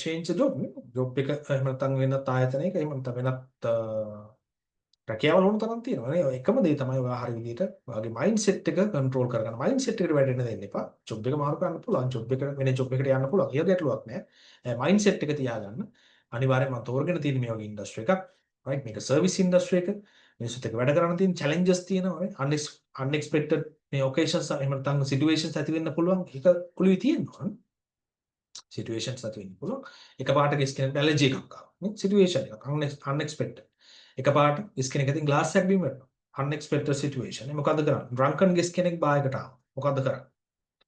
change the job එක එහෙම නැත්නම් වෙනත් ආයතනයක එහෙම නැත්නම් වෙනත් රැකියාවල වුණ තරම් තියෙනවා නේ. එකම දේ තමයි ඔයා හරි විදිහට ඔයාගේ මයින්ඩ්සෙට් එක කන්ට්‍රෝල් කරගන්න. මයින්ඩ්සෙට් එකට වැටෙන්න දෙන්න එපා. ජොබ් එක මාරු කරන්න පුළුවන්. ජොබ් එක වෙන ජොබ් එකකට යන්න පුළුවන්. ඒක ගැටලුවක් නෑ. මයින්ඩ්සෙට් එක තියාගන්න. අනිවාර්යෙන්ම මම තෝරගෙන තියෙන මේ වගේ ඉන්ඩස්ට්‍රි එකක්. right මේක සර්විස් ඉන්ඩස්ට්‍රි එක. මිනිස්සුත් එක්ක වැඩ කරන්න තියෙන challenges තියෙනවා නේ. unexpected මේ occasions එහෙම නැත්නම් situations ඇති වෙන්න පුළුවන්. ඒක කුළුයි තියෙනවා. situations ඇති වෙන්න පුළුවන්. එකපාරට ගෙස් කෙනෙක්ට ඇලර්ජි එකක් ආවා. නේ situation එකක් unexpected. එකපාරට ගෙස් කෙනෙක් අතින් ග්ලාස් එකක් බිම වැටෙනවා. unexpected situation. මොකද්ද කරන්නේ? drunken ගෙස් කෙනෙක් බායකට ආවා. මොකද්ද කරන්නේ?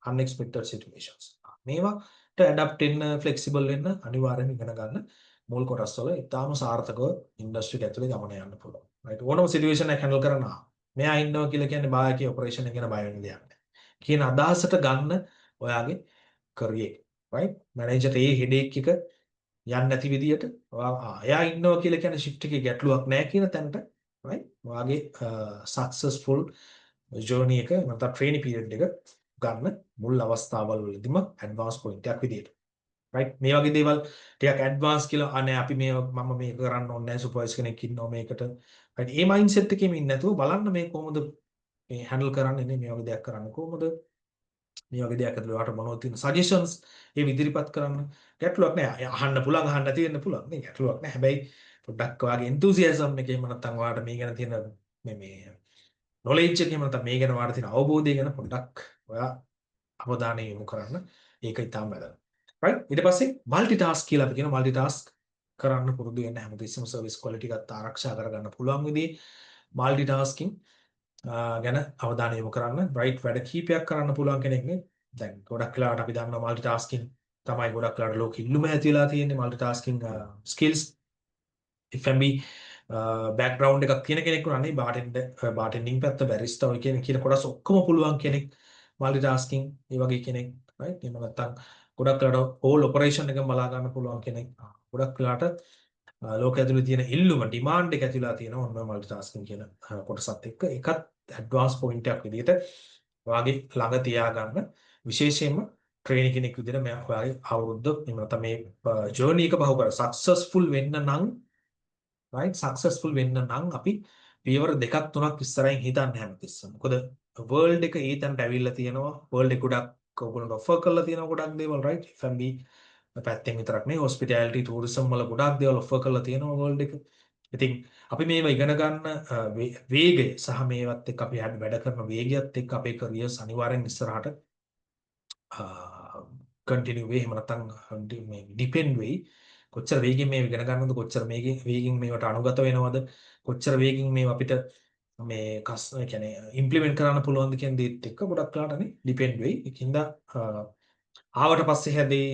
unexpected situations. මේවට adapt වෙන්න flexible වෙන්න අනිවාර්යෙන්ම ඉගෙන ගන්න මුල් කොටස් වල ඉතාලම සාර්ථකව ඉන්ඩස්ට්‍රි එක ඇතුලේ ගමන යන්න පුළුවන්. right ඕනම සිටුේෂන් එකක් හැන්ඩල් කරන්න මෙයා ඉන්නවා කියලා කියන්නේ බායකේ ඔපරේෂන් එක ගැන බය වෙන්න දෙයක් නැහැ. කියන අදහසට ගන්න ඔයාගේ කරියේ right මැනේජර් ඒ හෙඩේක් එක යන්නේ නැති විදියට එයා ඉන්නවා කියලා කියන්නේ shift එකේ ගැටලුවක් නැහැ කියන තැනට right ඔයාගේ successful journey එක නැත්නම් training period එක ගන්න මුල් අවස්ථාවල් වලදීම advance point එකක් විදියට right මේ වගේ දේවල් ටිකක් ඇඩ්වාන්ස් කියලා අනේ අපි මේ මම මේක කරන්න ඕනේ නැහැ සුපර්වයිසර් කෙනෙක් ඉන්නවා මේකට right ඒ මයින්ඩ්සෙට් එකෙම ඉන්නේ නැතුව බලන්න මේ කොහොමද මේ හැන්ඩල් කරන්නේ මේ වගේ දෙයක් කරන්න කොහොමද මේ වගේ දෙයක් අතට ඔයාලට මොනවද තියෙන සජෙෂන්ස් ඒ ඉදිරිපත් කරන්න ගැටලුවක් නැහැ අහන්න පුළුවන් අහන්න නැති වෙන්න පුළුවන් නේ ගැටලුවක් නැහැ හැබැයි පොඩ්ඩක් ඔයාගේ enthusiasm එකේ එහෙම නැත්නම් ඔයාලට මේ ගැන තියෙන මේ knowledge එක එහෙම නැත්නම් මේ ගැන ඔයාලට තියෙන අවබෝධය ගැන පොඩ්ඩක් ඔයා අවධානය යොමු කරන්න ඒක ඉතාම වැදගත් right ඊට පස්සේ multitask කියලා අපි කියන multitask කරන්න පුරුදු වෙන්න හැමතිස්සෙම service quality එකත් ආරක්ෂා කරගන්න පුළුවන් විදිහේ multitasking ගැන අවධානය යොමු කරන්න right වැඩ කීපයක් කරන්න පුළුවන් කෙනෙක් නේ දැන් ගොඩක් වෙලාවට අපි දන්නවා multitasking තමයි ගොඩක් වෙලාවට ලෝකෙ ඉල්ලුම ඇති වෙලා තියෙන්නේ multitasking skills FMB background එකක් තියෙන කෙනෙක් උනන්නේ bartending පැත්ත barista ඔය කියන කොටස් ඔක්කොම පුළුවන් කෙනෙක් multitasking ඒ වගේ කෙනෙක් right එහෙම නැත්නම් ගොඩක් වෙලාවට whole operation එකම බලා ගන්න පුළුවන් කෙනෙක් ගොඩක් වෙලාවට ලෝක ඇතුලේ තියෙන ඉල්ලුම ඩිමාන්ඩ් එක ඇතුළේ තියෙන ඔන්න මල්ටිටාස්කින් කියන කොටසත් එක්ක ඒකත් ඇඩ්වාන්ස් පොයින්ට් එකක් විදිහට ඔයාගේ ළඟ තියාගන්න විශේෂයෙන්ම ට්‍රේනර් කෙනෙක් විදිහට මම ඔයාගේ අවුරුද්ද එහෙම නැත්නම් මේ ජර්නි එක බහු කර සක්සස්ෆුල් වෙන්න නම් right සක්සස්ෆුල් වෙන්න නම් අපි පියවර දෙකක් තුනක් ඉස්සරහින් හිතන්න හැමතිස්සෙම මොකද වර්ල්ඩ් එක ඒ තැනට ඇවිල්ලා තියෙනවා වර්ල්ඩ් එක ගොඩක් ඔයගොල්ලන්ට ඔෆර් කරලා තියෙනවා ගොඩක් දේවල් right FMB පැත්තෙන් විතරක් නෙවෙයි hospitality tourism වල ගොඩක් දේවල් ඔෆර් කරලා තියෙනවා වර්ල්ඩ් එක. ඉතින් අපි මේව ඉගෙන ගන්න වේගය සහ මේවත් එක්ක අපි වැඩ කරන වේගයත් එක්ක අපේ කරියර්ස් අනිවාර්යෙන් ඉස්සරහට කන්ටිනියු වෙයි. එහෙම නැත්නම් මේ ඩිපෙන්ඩ් වෙයි. කොච්චර වේගෙන් මේව ඉගෙන ගන්නවද කොච්චර මේකෙන් වේගෙන් මේවට අනුගත වෙනවද කොච්චර වේගෙන් මේව අපිට මේ කියන්නේ ඉම්ප්ලිමන්ට් කරන්න පුළුවන්ද කියන දේත් එක්ක ගොඩක් වෙලාටනේ ඩිපෙන්ඩ් වෙයි. ඒකින්ද ආවට පස්සේ හැදෙයි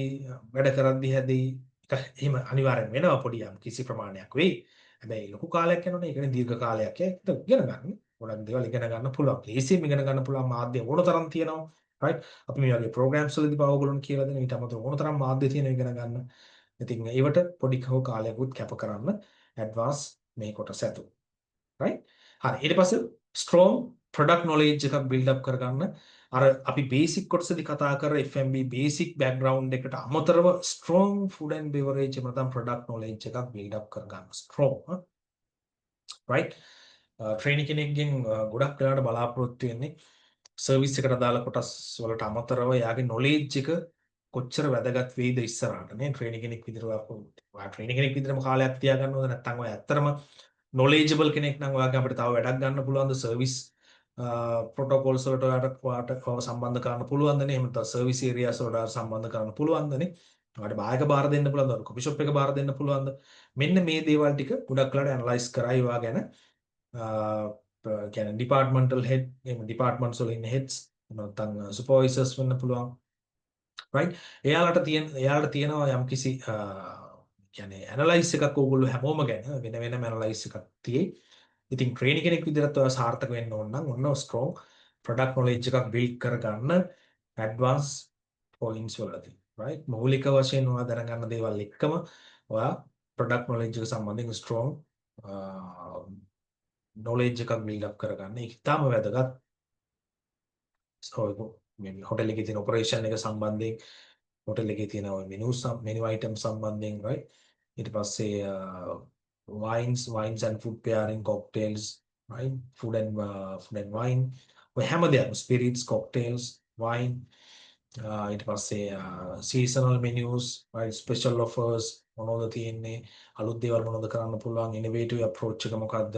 වැඩ කරද්දි හැදෙයි ඒක එහෙම අනිවාර්යෙන් වෙනවා පොඩි යම් කිසි ප්‍රමාණයක් වෙයි. හැබැයි ලොකු කාලයක් යනවනේ ඒකනේ දීර්ඝ කාලයක් ඒක ඉගෙන ගන්න. ගොඩක් දේවල් ඉගෙන ගන්න පුළුවන්. ලේසියෙන් ඉගෙන ගන්න පුළුවන් මාධ්‍ය ඕන තරම් තියෙනවා. right අපි මේ වගේ programs වලදී පාව ඔයගොල්ලෝන් කියලා දෙන ඊට අමතරව ඕන තරම් මාධ්‍ය තියෙනවා ඉගෙන ගන්න. ඉතින් ඒවට පොඩි කාලයකුත් කැප කරන්න ඇඩ්වාන්ස් මේ කොටස ඇතුළු. right හරි ඊට පස්සේ strong product knowledge එකක් build up කරගන්න අර අපි basic කොටසදී කතා කර FMB basic background එකට අමතරව strong food and beverage නැත්නම් product knowledge එකක් build up කරගන්න strong right training කෙනෙක්ගෙන් ගොඩක් වෙලාවට බලාපොරොත්තු වෙන්නේ service එකට අදාළ කොටස් වලට අමතරව යාගේ knowledge එක කොච්චර වැදගත් වෙයිද ඉස්සරහට නේ training කෙනෙක් විදිහට ඔයා training කෙනෙක් විදිහටම කාලයක් තියාගන්නවද නැත්නම් ඔය ඇත්තටම knowledgeable කෙනෙක් නම් ඔයාගේ අපිට තව වැඩක් ගන්න පුළුවන්ද service protocols වලට ඔයාට සම්බන්ධ කරන්න පුළුවන්ද නේ එහෙම නැත්නම් service areas වලට සම්බන්ධ කරන්න පුළුවන්ද නේ ඔයාට බායක බාර දෙන්න පුළුවන්ද කොපි shop එක බාර දෙන්න පුළුවන්ද මෙන්න මේ දේවල් ටික ගොඩක් වෙලාට ඇනලයිස් කරයි ඔයා ගැන කියන්නේ departmental head එහෙම departments වල ඉන්න heads නැත්නම් supervisors වෙන්න පුළුවන් right එයාලට තියෙනවා යම්කිසි කියන්නේ ඇනලයිස් එකක් ඕගොල්ලෝ හැමෝම ගැන වෙන වෙනම ඇනලයිස් එකක් තියෙයි. ඉතින් ට්‍රේනර් කෙනෙක් විදිහට ඔයා සාර්ථක වෙන්න ඕන නම් ඔන්න strong product knowledge එකක් build කරගන්න advance points වලදී right මৌলিක වශයෙන් ඔයා දැනගන්න දේවල් එක්කම ඔයා product knowledge එක සම්බන්ධයෙන් strong knowledge එකක් build up කරගන්න. ඒක ඉතාම වැදගත්. හොටෙල් එකේ තියෙන ඔපරේෂන් එක සම්බන්ධයෙන් හොටෙල් එකේ තියෙන මෙනු item සම්බන්ධයෙන් right ඊට පස්සේ wines and food pairing cocktails right food and wine ඔය හැමදේම spirits cocktails wine ඊට පස්සේ seasonal menus right special offers මොනවද තියෙන්නේ අලුත් දේවල් මොනවද කරන්න පුළුවන් innovative approach එක මොකද්ද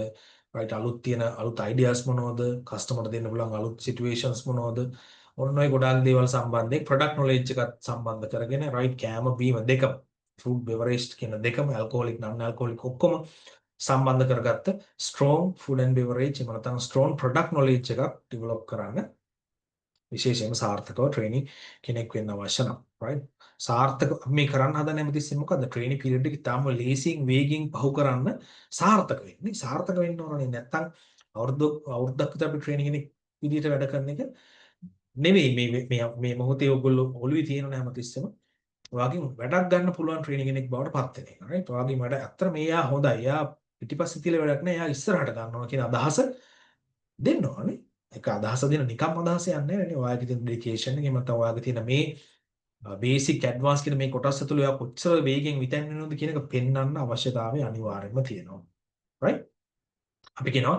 right අලුත් ideas මොනවද customer දෙන්න පුළුවන් අලුත් situations මොනවද ඔන්න ඔය ගොඩාක් දේවල් සම්බන්ධයෙන් product knowledge එකත් සම්බන්ධ කරගෙන right කෑම බීම දෙකම food beverage කියන දෙකම alcoholic non alcoholic ඔක්කොම සම්බන්ධ කරගත්ත strong food and beverage එහෙම නැත්නම් strong product knowledge එකක් develop කරන්න විශේෂයෙන්ම සාර්ථකව ට්‍රේනි කෙනෙක් වෙන්න අවශ්‍ය නම් right සාර්ථක මේ කරන්න හදන හැමතිස්සෙම මොකද්ද ට්‍රේනි පීරියඩ් එක තාම ලේසියෙන් වේගින් පහු කරන්න සාර්ථක වෙන්නේ සාර්ථක වෙන්න ඕනනේ නැත්තම් අවුරුද්දක් විතර අපි ට්‍රේනි කෙනෙක් විදිහට වැඩ කරන එක නෙවෙයි මේ මොහොතේ ඔයගොල්ලෝ ඔළුවේ තියෙන හැමතිස්සෙම ඔයාගෙන් වැඩක් ගන්න පුළුවන් ට්‍රේනි කෙනෙක් බවට පත් වෙන එක right ඔයාගෙන් වැඩ අත්‍තර මෙයා හොඳයි එයා පිටිපස්සේ තියලා වැඩක් නෑ එයා ඉස්සරහට ගන්නවා කියන අදහස දෙන්න ඕනේ ඒක අදහස දෙන නිකම් අදහස යන්නේ නැහැ නේ. ඔයාගේ තියෙන ඩෙඩිකේෂන් එක එහෙම නැත්නම් ඔයාගේ තියෙන මේ බේසික් ඇඩ්වාන්ස් කියන මේ කොටස් ඇතුළේ ඔයා කොච්චර වේගෙන් විතැන් වෙනවද කියන එක පෙන්වන්න අවශ්‍යතාවය අනිවාර්යයෙන්ම තියෙනවා. right? අපි කියනවා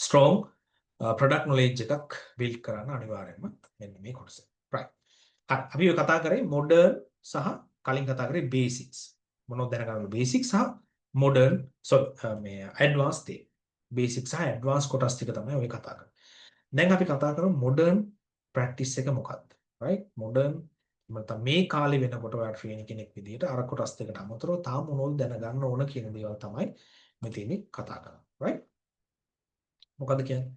strong product knowledge එකක් build කරන්න අනිවාර්යයෙන්ම මෙන්න මේ කොටස. right. හරි. අපි ඔය කතා කරේ modern සහ කලින් කතා කරේ basics. මොනවද දැනගන්න basics සහ modern මේ advanced දේ. basics සහ advanced කොටස් ටික තමයි ඔය කතා කරන්නේ. දැන් අපි කතා කරමු modern practice එක මොකක්ද right modern නැත්නම් මේ කාලේ වෙනකොට ඔයා ට්‍රේනි කෙනෙක් විදිහට අර කොටස් දෙකට අමතරව තාම මොනවද දැනගන්න ඕන කියන දේවල් තමයි මෙතෙන්දි කතා කරන්නේ right මොකද්ද කියන්නේ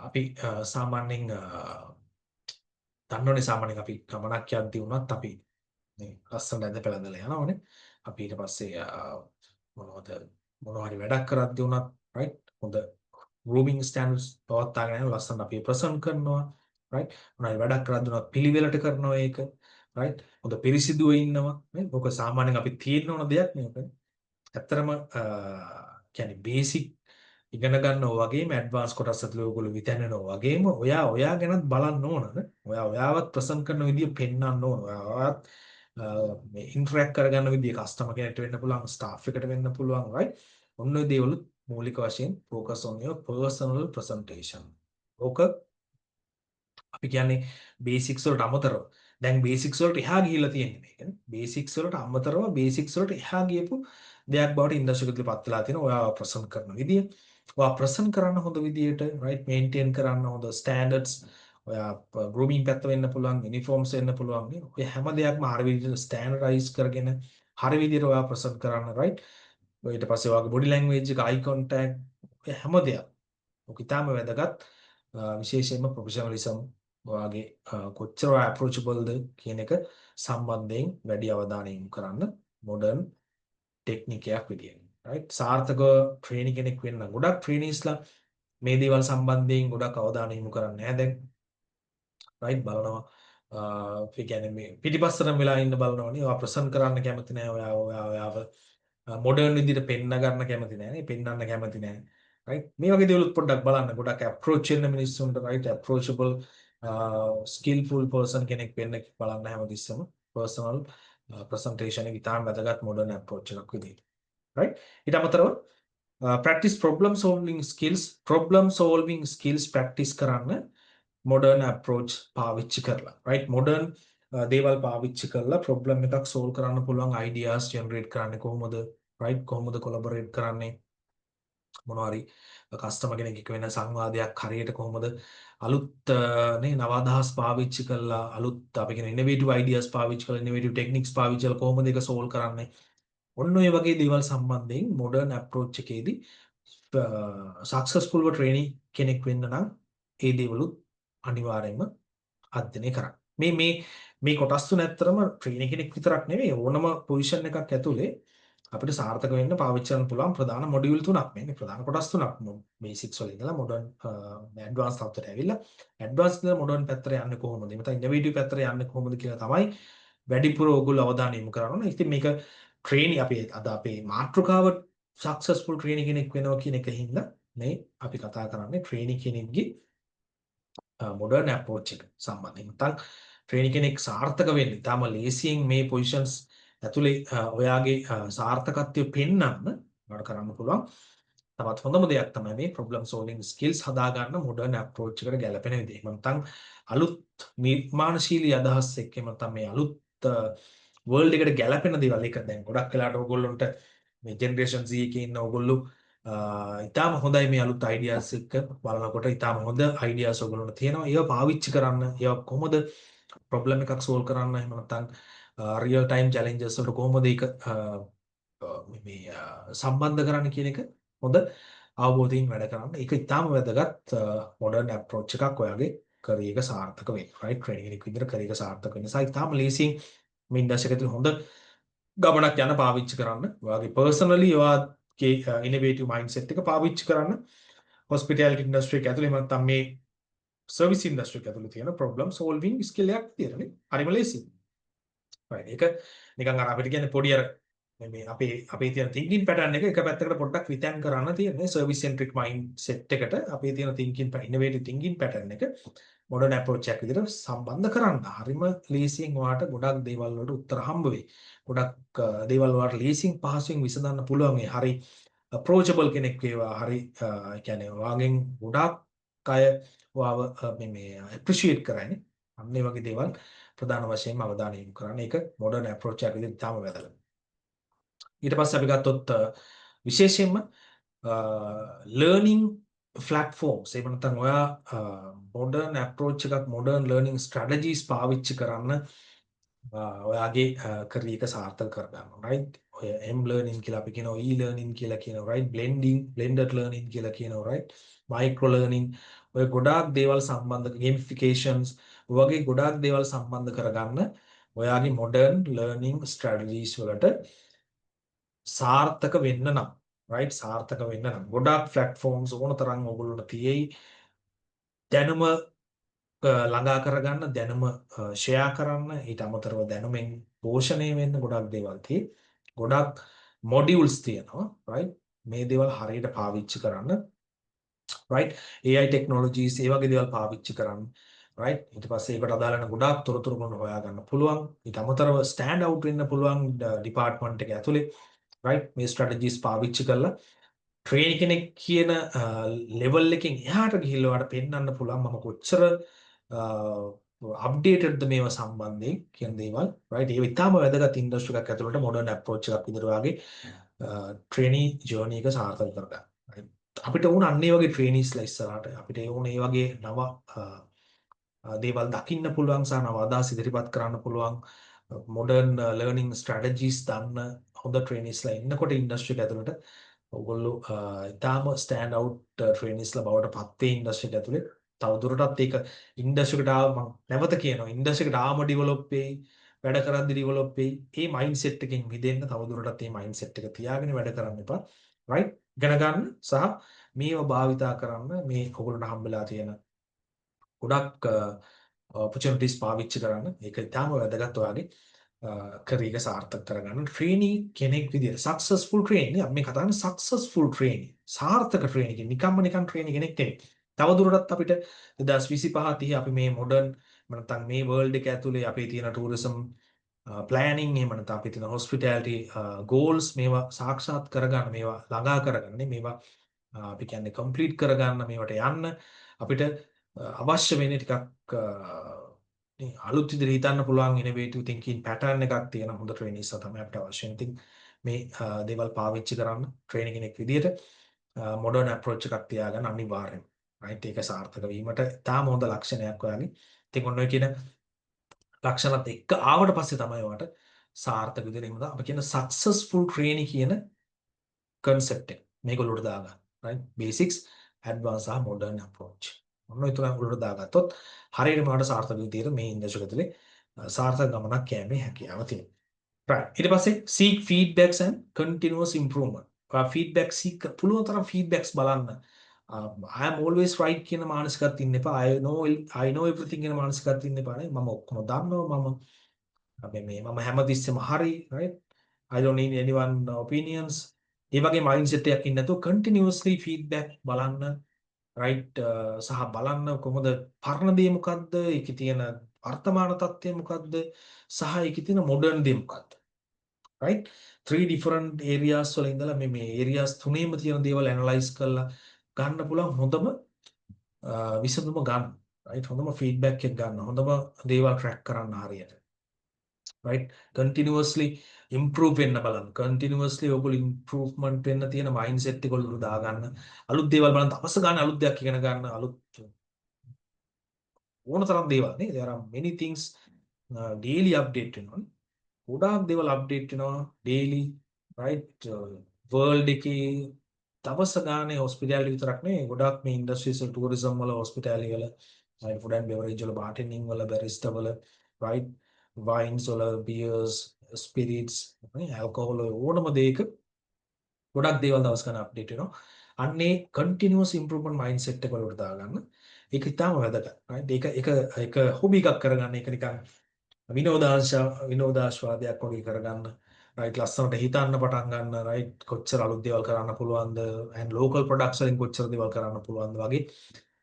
අපි සාමාන්‍යයෙන් දන්නෝනේ සාමාන්‍යයෙන් අපි ගමනක් යද්දී වුණත් අපි මේ ලස්සන ඇඳ පැළඳලා යනවනේ අපි ඊට පස්සේ මොනවා හරි වැඩක් කරද්දී වුණත් right හොඳ grooming standards පවත්වාගෙන යන ලස්සන අපි ප්‍රසන්ට් කරනවා right මොනවාරි වැඩක් කරද්දී පිළිවෙලට කරනවා ඒක right හොඳ පිරිසිදුව ඉන්නවා නේ මොකද සාමාන්‍යයෙන් අපි තියෙන ඕන දෙයක් මේක ඇත්තරම කියන්නේ බේසික් ඉගෙන ගන්නවා වගේම ඇඩ්වාන්ස් කොටස් ඇතුළේ ඔයගොල්ලෝ විතැනෙනවා වගේම ඔයා ගැනත් බලන්න ඕනද ඔයාවත් ප්‍රසන්ට් කරන විදිය පෙන්වන්න ඕන ඔයාවත් මේ ඉන්ටරැක්ට් කරගන්න විදිය කස්ටමර් කෙනෙක්ට වෙන්න පුළුවන් ස්ටාෆ් එකට වෙන්න පුළුවන් right ඔන්න ඔය දේවල් මූලික වශයෙන් focus on your personal presentation. ඕක අපි කියන්නේ basics වලට අමතරව. දැන් basics වලට එහා ගිහිල්ලා තියෙන්නේ මේකනේ. basics වලට අමතරව basics වලට එහා ගියපු දෙයක් බවට ඉන්ඩස්ට්‍රි එකේ පත් වෙලා තියෙනවා. ඔයා ප්‍රසන්ට් කරන විදිය. ඔයා ප්‍රසන්ට් කරන්න හොඳ විදියට right maintain කරන්න හොඳ standards. ඔයා grooming පැත්ත වෙන්න පුළුවන්, uniforms වෙන්න පුළුවන්. ඔය හැම දෙයක්ම හරි විදියට standardize කරගෙන හරි විදියට ඔයා ප්‍රසන්ට් කරන්න right. ඊට පස්සේ ඔයාගේ body language එක eye contact ඔය හැම දෙයක් ඔක ඉතාම වැදගත් විශේෂයෙන්ම professionalism ඔයාගේ කොච්චර approachable ද කියන එක සම්බන්ධයෙන් වැඩි අවධානය යොමු කරන්න modern technique එකක් විදියට right සාර්ථක ට්‍රේනින් කෙනෙක් වෙන්න ගොඩක් ට්‍රේනීස්ලා මේ දේවල් සම්බන්ධයෙන් ගොඩක් අවධානය යොමු කරන්නේ නැහැ දැන් right බලනවා ඒ කියන්නේ මේ පිටිපස්සටම වෙලා ඉන්න බලනවනේ ඔයා ප්‍රසන්ට් කරන්න කැමති නැහැ ඔයාව මොඩර්න් විදිහට පෙන්න ගන්න කැමති නැහැ නේ පෙන්නන්න කැමති නැහැ right මේ වගේ දේවලුත් පොඩ්ඩක් බලන්න ගොඩක් approach වෙන මිනිස්සුන්ට right approachable skillful person කෙනෙක් වෙන්න බලන්න හැමතිස්සෙම personal presentation එක ඉතාම වැදගත් modern approach එකක් විදිහට right ඊට අමතරව practice problem solving skills practice කරන්න modern approach පාවිච්චි කරලා right modern දේවල් පාවිච්චි කරලා problem එකක් solve කරන්න පුළුවන් ideas generate කරන්නේ කොහොමද right කොහොමද collaborate කරන්නේ මොනවාරි customer කෙනෙක් එක්ක වෙන සංවාදයක් හරියට කොහොමද අලුත් නේ නව අදහස් පාවිච්චි කරලා අලුත් අපි කියන innovative ideas පාවිච්චි කරලා innovative techniques පාවිච්චි කරලා කොහොමද ඒක solve කරන්නේ ඔන්න ඔය වගේ දේවල් සම්බන්ධයෙන් modern approach එකේදී successful training කෙනෙක් වෙන්න නම් ඒ දේවලුත් අනිවාර්යයෙන්ම අධ්‍යයනය කරන්න. මේ කොටස් තුන ඇත්තරම ට්‍රේනින් කෙනෙක් විතරක් නෙවෙයි ඕනම පොසිෂන් එකක් ඇතුලේ අපිට සාර්ථක වෙන්න පාවිච්චි කරන්න පුළුවන් ප්‍රධාන මොඩියුල් තුනක් මේ ප්‍රධාන කොටස් තුනක් බේසික්ස් වල ඉඳලා මොඩර්න් ඇඩ්වාන්ස් තත්ත්වයට ඇවිල්ලා ඇඩ්වාන්ස් ඉඳලා මොඩර්න් පැත්තට යන්නේ කොහොමද එතන ඉනොවේටිව් පැත්තට යන්නේ කොහොමද කියලා තමයි වැඩිපුර ඕගොල්ලෝ අවධානය යොමු කරන්න ඕනේ. ඉතින් මේක ට්‍රේනින් අපි අද අපේ මාතෘකාව සක්සස්ෆුල් ට්‍රේනි කෙනෙක් වෙනවා කියන එක හින්දා මේ අපි කතා කරන්නේ ට්‍රේනි කෙනෙක්ගේ මොඩර්න් අප්‍රෝච් එක සම්බන්ධයෙන්. නැත්නම් ට්‍රේනි කෙනෙක් සාර්ථක වෙන්නේ තාම ලේසියෙන් මේ පොසිෂන්ස් ඇතුලේ ඔයාගේ සාර්ථකත්වය පෙන්වන්න ඔයාලට කරන්න පුළුවන්. තවත් හොඳම දෙයක් තමයි මේ ප්‍රොබ්ලම් සෝල්විං ස්කිල්ස් හදාගන්න මොඩර්න් අප්‍රෝච් එකට ගැලපෙන විදිහ. නැත්නම් අලුත් නිර්මාණශීලී අදහස් එක්ක නැත්නම් මේ අලුත් වර්ල්ඩ් එකට ගැලපෙන දේවල් එක දැන් ගොඩක් වෙලාට ඕගොල්ලොන්ට මේ ජෙනරේෂන් Z එකේ ඉන්න ඕගොල්ලෝ ඉතාලම හොඳයි මේ අලුත් අයිඩියාස් එක්ක බලනකොට ඉතාලම හොඳ අයිඩියාස් ඔයගොල්ලන්ට තියෙනවා. ඒවා පාවිච්චි කරන්න, ඒවා කොහොමද ප්‍රොබ්ලම් එකක් සෝල්ව් කරන්න, එහෙම නැත්නම් රියල් ටයිම් චැලෙන්ජස් වලට කොහොමද ඒක මේ සම්බන්ධ කරන්න කියන එක හොඳ අවබෝධයෙන් වැඩ කරන්න. ඒක ඉතාලම වැදගත් මොඩර්න් අප්‍රෝච් එකක් ඔයාගේ කරියර් එක සාර්ථක වෙන්න. රයිට් ට්‍රේනින් කෙනෙක් විදිහට කරියර් එක සාර්ථක වෙන්න. නිසා ඉතාලම ලේසියෙන් මේ ඉන්ඩස්ට්‍රි එකේ හොඳ ගමනක් යන පාවිච්චි කරන්න. ඔයාගේ පර්සනලි ඔයාගේ ඉනෝවේටිව් මයින්ඩ්සෙට් එක පාවිච්චි කරන්න. හොස්පිටැලිටි ඉන්ඩස්ට්‍රි එක ඇතුලේ නැත්නම් මේ සර්විස් ඉන්ඩස්ට්‍රි එක ඇතුලේ තියෙන ප්‍රොබ්ලම් සෝල්විං ස්කිල් එකක් තියෙනනේ. හරිම ලේසි. right ඒක නිකන් අර අපිට කියන්නේ පොඩි අර මේ අපේ තියෙන thinking pattern එක එක පැත්තකට පොඩ්ඩක් රිටර්න් කරන්න තියෙන්නේ service centric mindset එකට අපේ තියෙන thinking innovative thinking pattern එක modern approach එකක් විදිහට සම්බන්ධ කරන්න. හරිම ලේසියෙන් ඔයාලට ගොඩක් දේවල් වලට උත්තර හම්බ වෙයි. ගොඩක් දේවල් වලට ලේසියෙන් පහසුවෙන් විසඳන්න පුළුවන්. ඒ හරි approachable කෙනෙක් වේවා. හරි කියන්නේ ඔයාගෙන් ගොඩක් අය ඔයාව මේ appreciate කරන්නේ. අන්න ඒ වගේ දේවල් ප්‍රධාන වශයෙන්ම අවධානය යොමු කරන්න. ඒක modern approach එකක් විදිහට තාම වැදගත්. ඊට පස්සේ අපි ගත්තොත් විශේෂයෙන්ම learning platforms එහෙම නැත්නම් ඔයා modern approach එකක් modern learning strategies පාවිච්චි කරන්න ඔයාගේ කරියර් එක සාර්ථක කරගන්න. right ඔය m learning කියලා අපි කියනවා, e learning කියලා කියනවා, right blended learning කියලා කියනවා, right micro learning ඔය ගොඩාක් දේවල් සම්බන්ධ gamifications වගේ ගොඩාක් දේවල් සම්බන්ධ කරගන්න ඔයාගේ modern learning strategies වලට සාර්ථක වෙන්න නම් right සාර්ථක වෙන්න නම් ගොඩාක් platforms ඕන තරම් ඔයගොල්ලන්ට තියෙයි. දැනුම ළඟා කරගන්න, දැනුම ෂෙයා කරන්න, ඊට අමතරව දැනුමෙන් පෝෂණය වෙන්න ගොඩක් දේවල් තියෙයි. ගොඩක් මොඩියුල්ස් තියෙනවා right මේ දේවල් හරියට පාවිච්චි කරන්න right AI technologies ඒ වගේ දේවල් පාවිච්චි කරන්න right ඊට පස්සේ ඒකට අදාළ වෙන ගොඩාක් තොරතුරු මොන හොයාගන්න පුළුවන්. ඊට අමතරව ස්ටෑන්ඩ් අවුට් වෙන්න පුළුවන් ඩිපාර්ට්මන්ට් එක ඇතුලේ right මේ ස්ට්‍රැටජිස් පාවිච්චි කරලා ට්‍රේනි කෙනෙක් කියන ලෙවල් එකකින් එහාට ගිහිල්ලා ඔයාලට පෙන්වන්න පුළුවන් මම කොච්චර අප්ඩේටඩ්ද මේවා සම්බන්ධයෙන් කියන දේවල් right ඒක ඉතාම වැදගත් ඉන්ඩස්ට්‍රි එකක් ඇතුළට මොඩර්න් අප්‍රෝච් එකක් විදිහට ඔයාගේ ට්‍රේනි ජර්නි එක සාර්ථක කරගන්න. right අපිට ඕන අන්න ඒ වගේ ට්‍රේනිස්ලා ඉස්සරහට අපිට ඕන ඒ වගේ නව දේවල් දකින්න පුළුවන් සහ නව අදහස් ඉදිරිපත් කරන්න පුළුවන් මොඩර්න් ලර්නින් ස්ට්‍රැටජිස් දන්න හොඳ ට්‍රේනිස්ලා ඉන්නකොට ඉන්ඩස්ට්‍රි එක ඇතුළට ඔයගොල්ලෝ ඉතාම ස්ටෑන්ඩ් අවුට් ට්‍රේනිස්ලා බවට පත් වේ ඉන්ඩස්ට්‍රි එක ඇතුලේ. තවදුරටත් ඒක ඉන්ඩස්ට්‍රි එකට ආව මම නැවත කියනවා ඉන්ඩස්ට්‍රි එකට ආවම ඩෙවලොප් වෙයි, වැඩ කරද්දි ඩෙවලොප් වෙයි. මේ මයින්ඩ්සෙට් එකෙන් මිදෙන්න තවදුරටත් මේ මයින්ඩ්සෙට් එක තියාගෙන වැඩ කරන්න එපා. right ඉගෙන ගන්න සහ මේව භාවිතා කරන්න මේ ඔයගොල්ලන්ට හම්බෙලා තියෙන ගොඩක් opportunities පාවිච්චි කරන්න. ඒක ඉතාම වැදගත් ඔයාගේ කරියර් එක සාර්ථක කරගන්න. ට්‍රේනි කෙනෙක් විදියට සක්සස්ෆුල් ට්‍රේනි අපි මේ කතා කරන්නේ සක්සස්ෆුල් ට්‍රේනි. සාර්ථක ට්‍රේනි කියන්නේ නිකන් ට්‍රේනි කෙනෙක් නෙවෙයි. තවදුරටත් අපිට 2025 30 අපි මේ මොඩර්න් නැත්නම් මේ වර්ල්ඩ් එක ඇතුලේ අපේ තියෙන ටූරිසම් ප්ලෑනින් එහෙම නැත්නම් අපේ තියෙන හොස්පිටැලිටි ගෝල්ස් මේවා සාක්ෂාත් කරගන්න, මේවා ළඟා කරගන්න, මේවා අපි කියන්නේ කම්ප්ලීට් කරගන්න, මේවට යන්න අපිට අවශ්‍ය වෙන්නේ ටිකක් අලුත් විදිහට හිතන්න පුළුවන් ඉනෝවේටිව් තින්කින් පැටර්න් එකක් තියෙන හොඳ ට්‍රේනිස්ලා තමයි අපිට අවශ්‍ය. ඉතින් මේ දේවල් පාවිච්චි කරන්න ට්‍රේනි කෙනෙක් විදිහට මොඩර්න් අප්‍රෝච් එකක් තියාගන්න අනිවාර්යයෙන්. right ඒක සාර්ථක වීමට තාම හොඳ ලක්ෂණයක් ඔයාගේ. ඉතින් ඔන්න ඔය කියන ලක්ෂණත් එක්ක ආවට පස්සේ තමයි ඔයාට සාර්ථක විදිහට එහෙම අපි කියන සක්සස්ෆුල් ට්‍රේනි කියන concept එක මේගොල්ලෝට දාගන්න. right basics advanced සහ modern approach. ඔන්න ඒ තුන උඩට දාගත්තොත් හරියටම ඔයාලට සාර්ථක විදිහට මේ ඉන්ඩස්ට්‍රි එකතුලේ සාර්ථක ගමනක් යෑමේ හැකියාව තියෙනවා. right ඊට පස්සේ seek feedbacks and continuous improvement. ඔයා feedback seek පුළුවන් තරම් feedbacks බලන්න. I am always right කියන මානසිකත්වයක් ඉන්න එපා. I know everything කියන මානසිකත්වයක් ඉන්න එපා නේ. මම ඔක්කොම දන්නවා. මම හැමතිස්සෙම හරි right I don't need anyone opinions ඒ වගේ මයින්ඩ්සෙට් එකක් ඉන්න නැතුව කන්ටිනියස්ලි ෆීඩ්බැක් බලන්න රයිට් සහ බලන්න කොහොමද පරණ දේ මොකද්ද ඒකේ තියෙන වර්තමාන තත්ත්වය මොකද්ද සහ ඒකේ තියෙන මොඩර්න් දේ මොකද්ද right three different areas වල ඉඳලා මේ areas තුනේම තියෙන දේවල් ඇනලයිස් කරලා ගන්න පුළුවන් හොඳම විසඳුම ගන්න right හොඳම ෆීඩ්බැක් එක ගන්න හොඳම දේවල් ට්‍රැක් කරන්න හරියට right continuously improve වෙන්න බලන්න continuously ඔයගොල්ලෝ improvement වෙන්න තියෙන mindset එක ඔයගොල්ලෝ දාගන්න අලුත් දේවල් බලන්න තපස ගන්න අලුත් දෙයක් ඉගෙන ගන්න අලුත් ඕන තරම් දේවල් නේ there are many things daily update වෙනවා ගොඩාක් දේවල් අප්ඩේට් වෙනවා ඩේලි රයිට් වර්ල්ඩ් එකේ දවස ගානේ හොස්පිටැලිටි විතරක් නෙවෙයි ගොඩාක් මේ ඉන්ඩස්ට්‍රීස් වල ටූරිසම් වල හොස්පිටැලිටි වල ෆුඩ් ඇන්ඩ් බෙවරේජ් වල බාර්ටෙන්ඩින් වල බැරිස්ටා වල රයිට් වයින්ස් වල බියර්ස් ස්පිරිට්ස් ඇල්කොහොල් ඕනම දෙයක ගොඩක් දේවල් දවස් ගන්න අප්ඩේට් වෙනවා අන්නේ කන්ටිනියස් ඉම්ප්‍රූව්මන්ට් මයින්ඩ්සෙට් එක වලට දාගන්න ඒක ඉතාම වැදගත් රයිට් ඒක හොබි එකක් කරගන්න ඒක නිකන් විනෝදාස්වාදයක් වගේ කරගන්න රයිට් ලස්සනට හිතන්න පටන් ගන්න රයිට් කොච්චර අලුත් දේවල් කරන්න පුළුවන්ද and local products වලින් කොච්චර දේවල් කරන්න පුළුවන්ද වගේ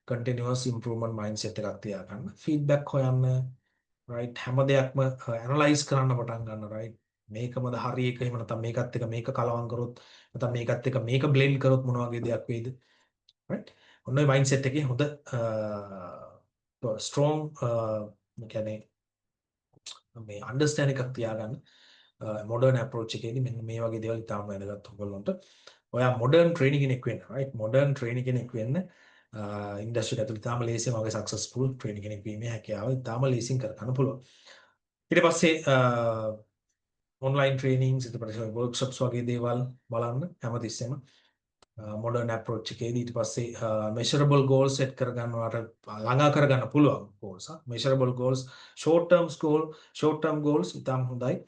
continuous improvement mindset එකක් තියාගන්න feedback හොයන්න රයිට් හැම දෙයක්ම ඇනලයිස් කරන්න පටන් ගන්න රයිට් මේකමද හරි එක එහෙම නැත්නම් මේකත් එක මේක කලවම් කරොත් නැත්නම් මේකත් එක මේක බ්ලෙන්ඩ් කරොත් මොන වගේ දෙයක් වෙයිද රයිට් ඔන්න ඔය මයින්ඩ්සෙට් එකේ හොඳ ස්ට්‍රෝං කියන්නේ මේ අන්ඩර්ස්ටෑන්ඩ් එකක් තියාගන්න මොඩර්න් අප්‍රෝච් එකේදී මෙන්න මේ වගේ දේවල් ඉතාම වැදගත් ඔයගොල්ලන්ට. ඔයා මොඩර්න් ට්‍රේනි කෙනෙක් වෙන්න රයිට් මොඩර්න් ට්‍රේනි කෙනෙක් වෙන්න ඉන්ඩස්ට්‍රි එකට ඉතාම ලේසියෙන් වගේ සක්සස්ෆුල් ට්‍රේනි කෙනෙක් වීමේ හැකියාව ඉතාම ලේසියෙන් කරගන්න පුළුවන්. ඊට පස්සේ ඔන්ලයින් ට්‍රේනින්ග්ස් ඊට පස්සේ වර්ක්ෂොප්ස් වගේ දේවල් බලන්න හැමතිස්සෙම මොඩර්න් අප්‍රෝච් එකේදී ඊට පස්සේ measurable goals set කරගන්නවට ළඟා කරගන්න පුළුවන් goals measurable goals short term goals ඉතාම හොඳයි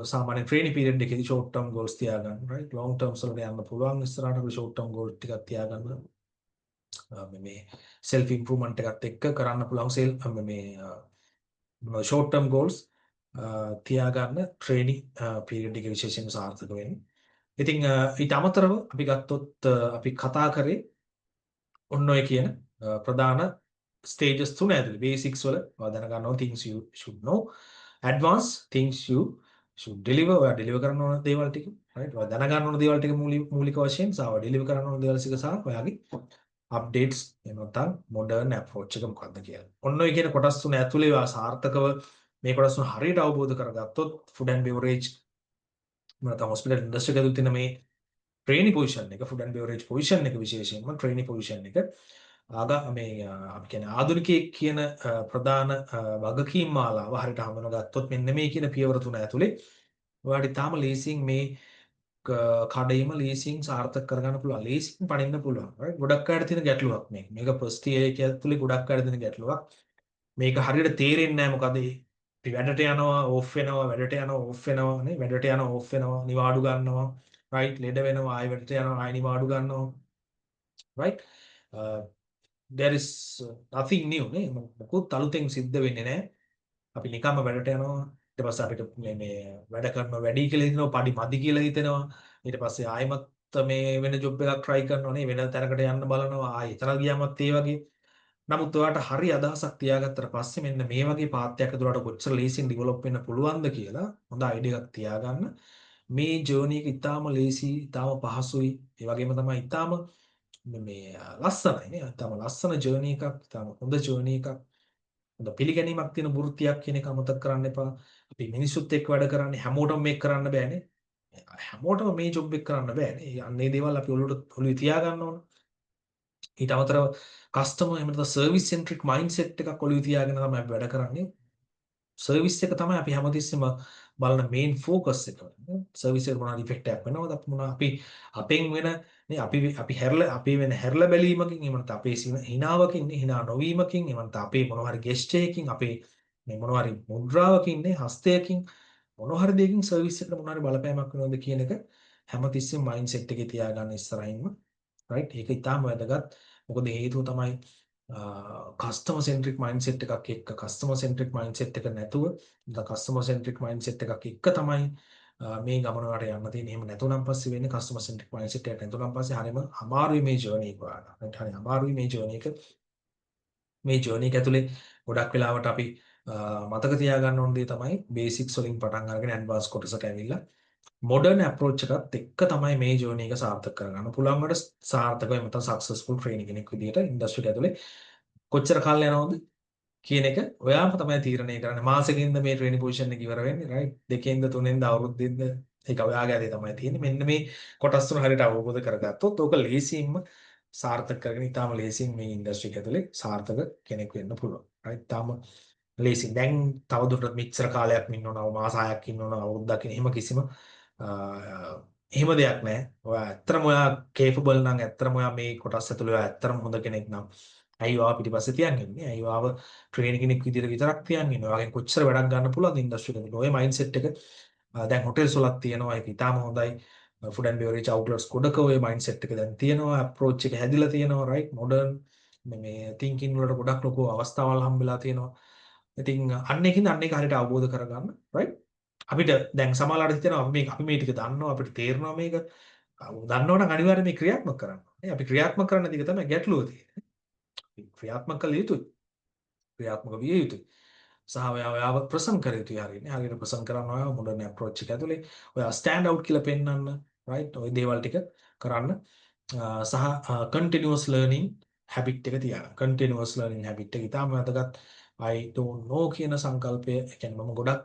සාමාන්‍ය ට්‍රේනින් පීරියඩ් එකේදී short term goals තියාගන්න right long term වලට යන්න පුළුවන් ඉස්සරහට අපි short term goals ටිකක් තියාගන්න මේ self improvement එකත් එක්ක කරන්න පුළුවන් මේ short term goals තියාගන්න ට්‍රේනින් පීරියඩ් එකේ විශේෂයෙන්ම සාර්ථක වෙන්නේ ඉතින් ඊට අමතරව අපි ගත්තොත් අපි කතා කරේ ඔන්න ඔය කියන ප්‍රධාන stages තුන ඇතුළේ basics වල දැනගන්න ඕන things you should know advanced things you should deliver ඔයා deliver කරන්න ඕන දේවල් ටික right ඔයා දැනගන්න ඕන දේවල් ටික මූලික වශයෙන් සහ ඔයා deliver කරන්න ඕන දේවල් ටික සහ ඔයාගේ updates එහෙම නැත්නම් modern approach එක මොකක්ද කියලා. ඔන්න ඔය කියන කොටස් තුන ඇතුළේ ඔයා සාර්ථකව මේ කොටස් තුන හරියට අවබෝධ කරගත්තොත් food and beverage නැත්නම් hospital industry එකේ තියෙන මේ ට්‍රේනි පොසිෂන් එක food and beverage පොසිෂන් එක විශේෂයෙන්ම ට්‍රේනි පොසිෂන් එක මේ අපි කියන්නේ ආධුනිකයෙක් කියන ප්‍රධාන වගකීම් මාලාව හරියට හඳුනාගත්තොත් මෙන්න මේ කියන පියවර තුන ඇතුලේ ඔයාලට තාම ලීසින් මේ කඩේම ලීසින් සාර්ථක කරගන්න පුළුවන් ලීසින් පනින්න පුළුවන් right ගොඩක් අයට තියෙන ගැටලුවක් මේක ෆස්ට් ඉයර් එකේ ඇතුලේ ගොඩක් අයට තියෙන ගැටලුවක් මේක හරියට තේරෙන්නේ නැහැ මොකද අපි වැඩට යනවා ඕෆ් වෙනවා වැඩට යනවා ඕෆ් වෙනවා නේ වැඩට යනවා ඕෆ් වෙනවා නිවාඩු ගන්නවා right ලෙඩ වෙනවා ආයෙ වැඩට යනවා ආයෙ නිවාඩු ගන්නවා right there is nothing new නේ මොකුත් අලුතෙන් සිද්ධ වෙන්නේ නැහැ අපි නිකම්ම වැඩට යනවා ඊට පස්සේ අපිට මේ වැඩ කරන වැඩි කියලා හිතෙනවා පඩි මදි කියලා හිතෙනවා ඊට පස්සේ ආයෙමත් මේ වෙන ජොබ් එකක් try කරනවා නේ වෙන තැනකට යන්න බලනවා ආයෙ එතන ගියාමත් ඒ වගේ නමුත් ඔයාලට හරි අදහසක් තියාගත්තට පස්සේ මෙන්න මේ වගේ පාත් එකක් ඇතුළට කොච්චර ලේසියෙන් ඩිවෙලොප් වෙන්න පුළුවන්ද කියලා හොඳ අයිඩියා එකක් තියාගන්න මේ ජර්නි එක ඉතාම ලේසි ඉතාම පහසුයි ඒ වගේම තමයි ඉතාම මේ ලස්සනයි නේ ඉතාම ලස්සන ජර්නි එකක් ඉතාම හොඳ ජර්නි එකක් හොඳ පිළිගැනීමක් තියෙන වෘත්තියක් කියන එක අමතක කරන්න එපා අපි මිනිස්සුත් එක්ක වැඩ කරන්නේ හැමෝටම මේක කරන්න බෑනේ හැමෝටම මේ ජොබ් එක කරන්න බෑනේ අන්නේ දේවල් අපි ඔළුවේ තියාගන්න ඕන ඊට අමතරව කස්ටමර් එහෙම නැත්නම් සර්විස් සෙන්ට්‍රික් මයින්ඩ්සෙට් එකක් ඔළුවේ තියාගෙන තමයි අපි වැඩ කරන්නේ සර්විස් එක තමයි අපි හැමතිස්සෙම බලන මේන් ફોකස් එක. සර්විස් එක මොනවාරි ඉෆෙක්ට් එකක් වෙනවද අපි අපෙන් වෙන නේ අපි හැරලා බැලීමකින් එහෙම නැත්නම් අපේ හිනාවකින් නේ හිනා නොවීමකින් එහෙම නැත්නම් අපේ මොනවාරි ගෙස්චරයකින් අපේ මේ මොනවාරි මුද්‍රාවකින් නේ හස්තයකින් මොනවාරි දෙයකින් සර්විස් එකට මොනවාරි බලපෑමක් වෙනවද කියන එක හැමතිස්සෙම මයින්ඩ්සෙට් එකේ තියාගන්න ඉස්සරහින්ම රයිට් ඒක ඉතාම වැදගත් මොකද හේතුව තමයි කස්ටමර් සෙන්ට්‍රික් මයින්ඩ්සෙට් එකක් එක්ක කස්ටමර් සෙන්ට්‍රික් මයින්ඩ්සෙට් එක නැතුව කස්ටමර් සෙන්ට්‍රික් මයින්ඩ්සෙට් එකක් එක්ක තමයි මේ ගමන වලට යන්න තියෙන්නේ. එහෙම නැතුණම් පස්සේ වෙන්නේ කස්ටමර් සෙන්ට්‍රික් මයින්ඩ්සෙට් එකක් නැතුණම් පස්සේ හරියම අමාරුයි මේ ජර්නි එක ඔයාලට. right? හරි අමාරුයි මේ ජර්නි එක. මේ ජර්නි එක ඇතුලේ ගොඩක් වෙලාවට අපි මතක තියාගන්න ඕන දේ තමයි බේසික්ස් වලින් පටන් අරගෙන ඇඩ්වාන්ස් කොටසට ඇවිල්ලා මොඩර්න් අප්‍රෝච් එකත් එක්ක තමයි මේ ජර්නි එක සාර්ථක කරගන්න පුළුවන්. වල සාර්ථකව නැත්නම් සක්සස්ෆුල් ට්‍රේනින් කෙනෙක් විදිහට ඉන්ඩස්ට්‍රි එක ඇතුලේ කොච්චර කාලයක් යනවද කියන එක ඔයාම තමයි තීරණය කරන්නේ. මාසෙකින්ද මේ ට්‍රේනින් පොසිෂන් එක ඉවර වෙන්නේ, රයිට්? දෙකෙන්ද තුනෙන්ද අවුරුද්දෙන්ද ඒක ඔයාගේ අතේ තමයි තියෙන්නේ. මෙන්න මේ කොටස් තුන හරියට අවබෝධ කරගත්තොත් ඕක ලේසියෙන්ම සාර්ථක කරගෙන ඊටාම ලේසියෙන් මේ ඉන්ඩස්ට්‍රි එක ඇතුලේ සාර්ථක කෙනෙක් වෙන්න පුළුවන්. රයිට්? තාම ලේසියෙන්. දැන් තවදුරටත් මෙච්චර කාලයක් ඉන්න ඕන, මාස 6ක් ඉන්න ඕන, අවුරුද්දක් ඉන්න එහෙම කිසිම එහෙම දෙයක් නැහැ. ඔයා ඇත්තටම ඔයා කේපබල් නම්, ඇත්තටම ඔයා මේ කොටස් ඇතුලේ ඔයා ඇත්තටම හොඳ කෙනෙක් නම් ඇයි ඔයා පිටිපස්සේ තියන් ඉන්නේ? ඇයි ඔයාව ට්‍රේනින් කෙනෙක් විදිහට විතරක් තියන් ඉන්නේ? ඔයාගෙන් කොච්චර වැඩක් ගන්න පුළුවන්ද ඉන්ඩස්ට්‍රි එකේ? ඔය මයින්ඩ්සෙට් එක දැන් හොටෙල්ස් වලත් තියෙනවා. ඒක ඉතාම හොඳයි. ෆුඩ් ඇන්ඩ් බෙවරේජ් අවුට්ලට්ස් ගොඩක ඔය මයින්ඩ්සෙට් එක දැන් තියෙනවා. අප්‍රෝච් එක හැදිලා තියෙනවා, රයිට්? මොඩර්න් මේ තින්කින් වලට ගොඩක් ලොකු අවස්ථාවල් හම්බෙලා තියෙනවා. ඉතින් අන්න ඒකින්ද අන්න ඒක හරියට අවබෝධ කරගන්න, රයිට්? අපිට දැන් සමහරවිට හිතෙනවා අපි මේ ටික දන්නවා, අපිට තේරෙනවා මේක. දන්නවනම් අනිවාර්යයෙන් මේ ක්‍රියාත්මක කරන්න ඕනේ. අපි ක්‍රියාත්මක කරන්න දිග තමයි ගැටලුව තියෙන්නේ. ක්‍රියාත්මක කළ යුතුයි. ක්‍රියාත්මක විය යුතුයි. සහ ඔයාව ප්‍රසන් කර යුතුයි හරියනේ. හරියට ප්‍රසන් කරන්න ඔයාව මොඩර්න් අප්‍රෝච් එක ඇතුලේ ඔයා ස්ටෑන්ඩ් අවුට් කියලා පෙන්වන්න, රයිට්? ওই දේවල් ටික කරන්න. සහ කන්ටිනියස් ලර්නින් හැබිට් එක තියාගන්න. කන්ටිනියස් ලර්නින් හැබිට් එක ඉතාම වැදගත්. I don't know කියන සංකල්පය, ඒ කියන්නේ මම ගොඩක්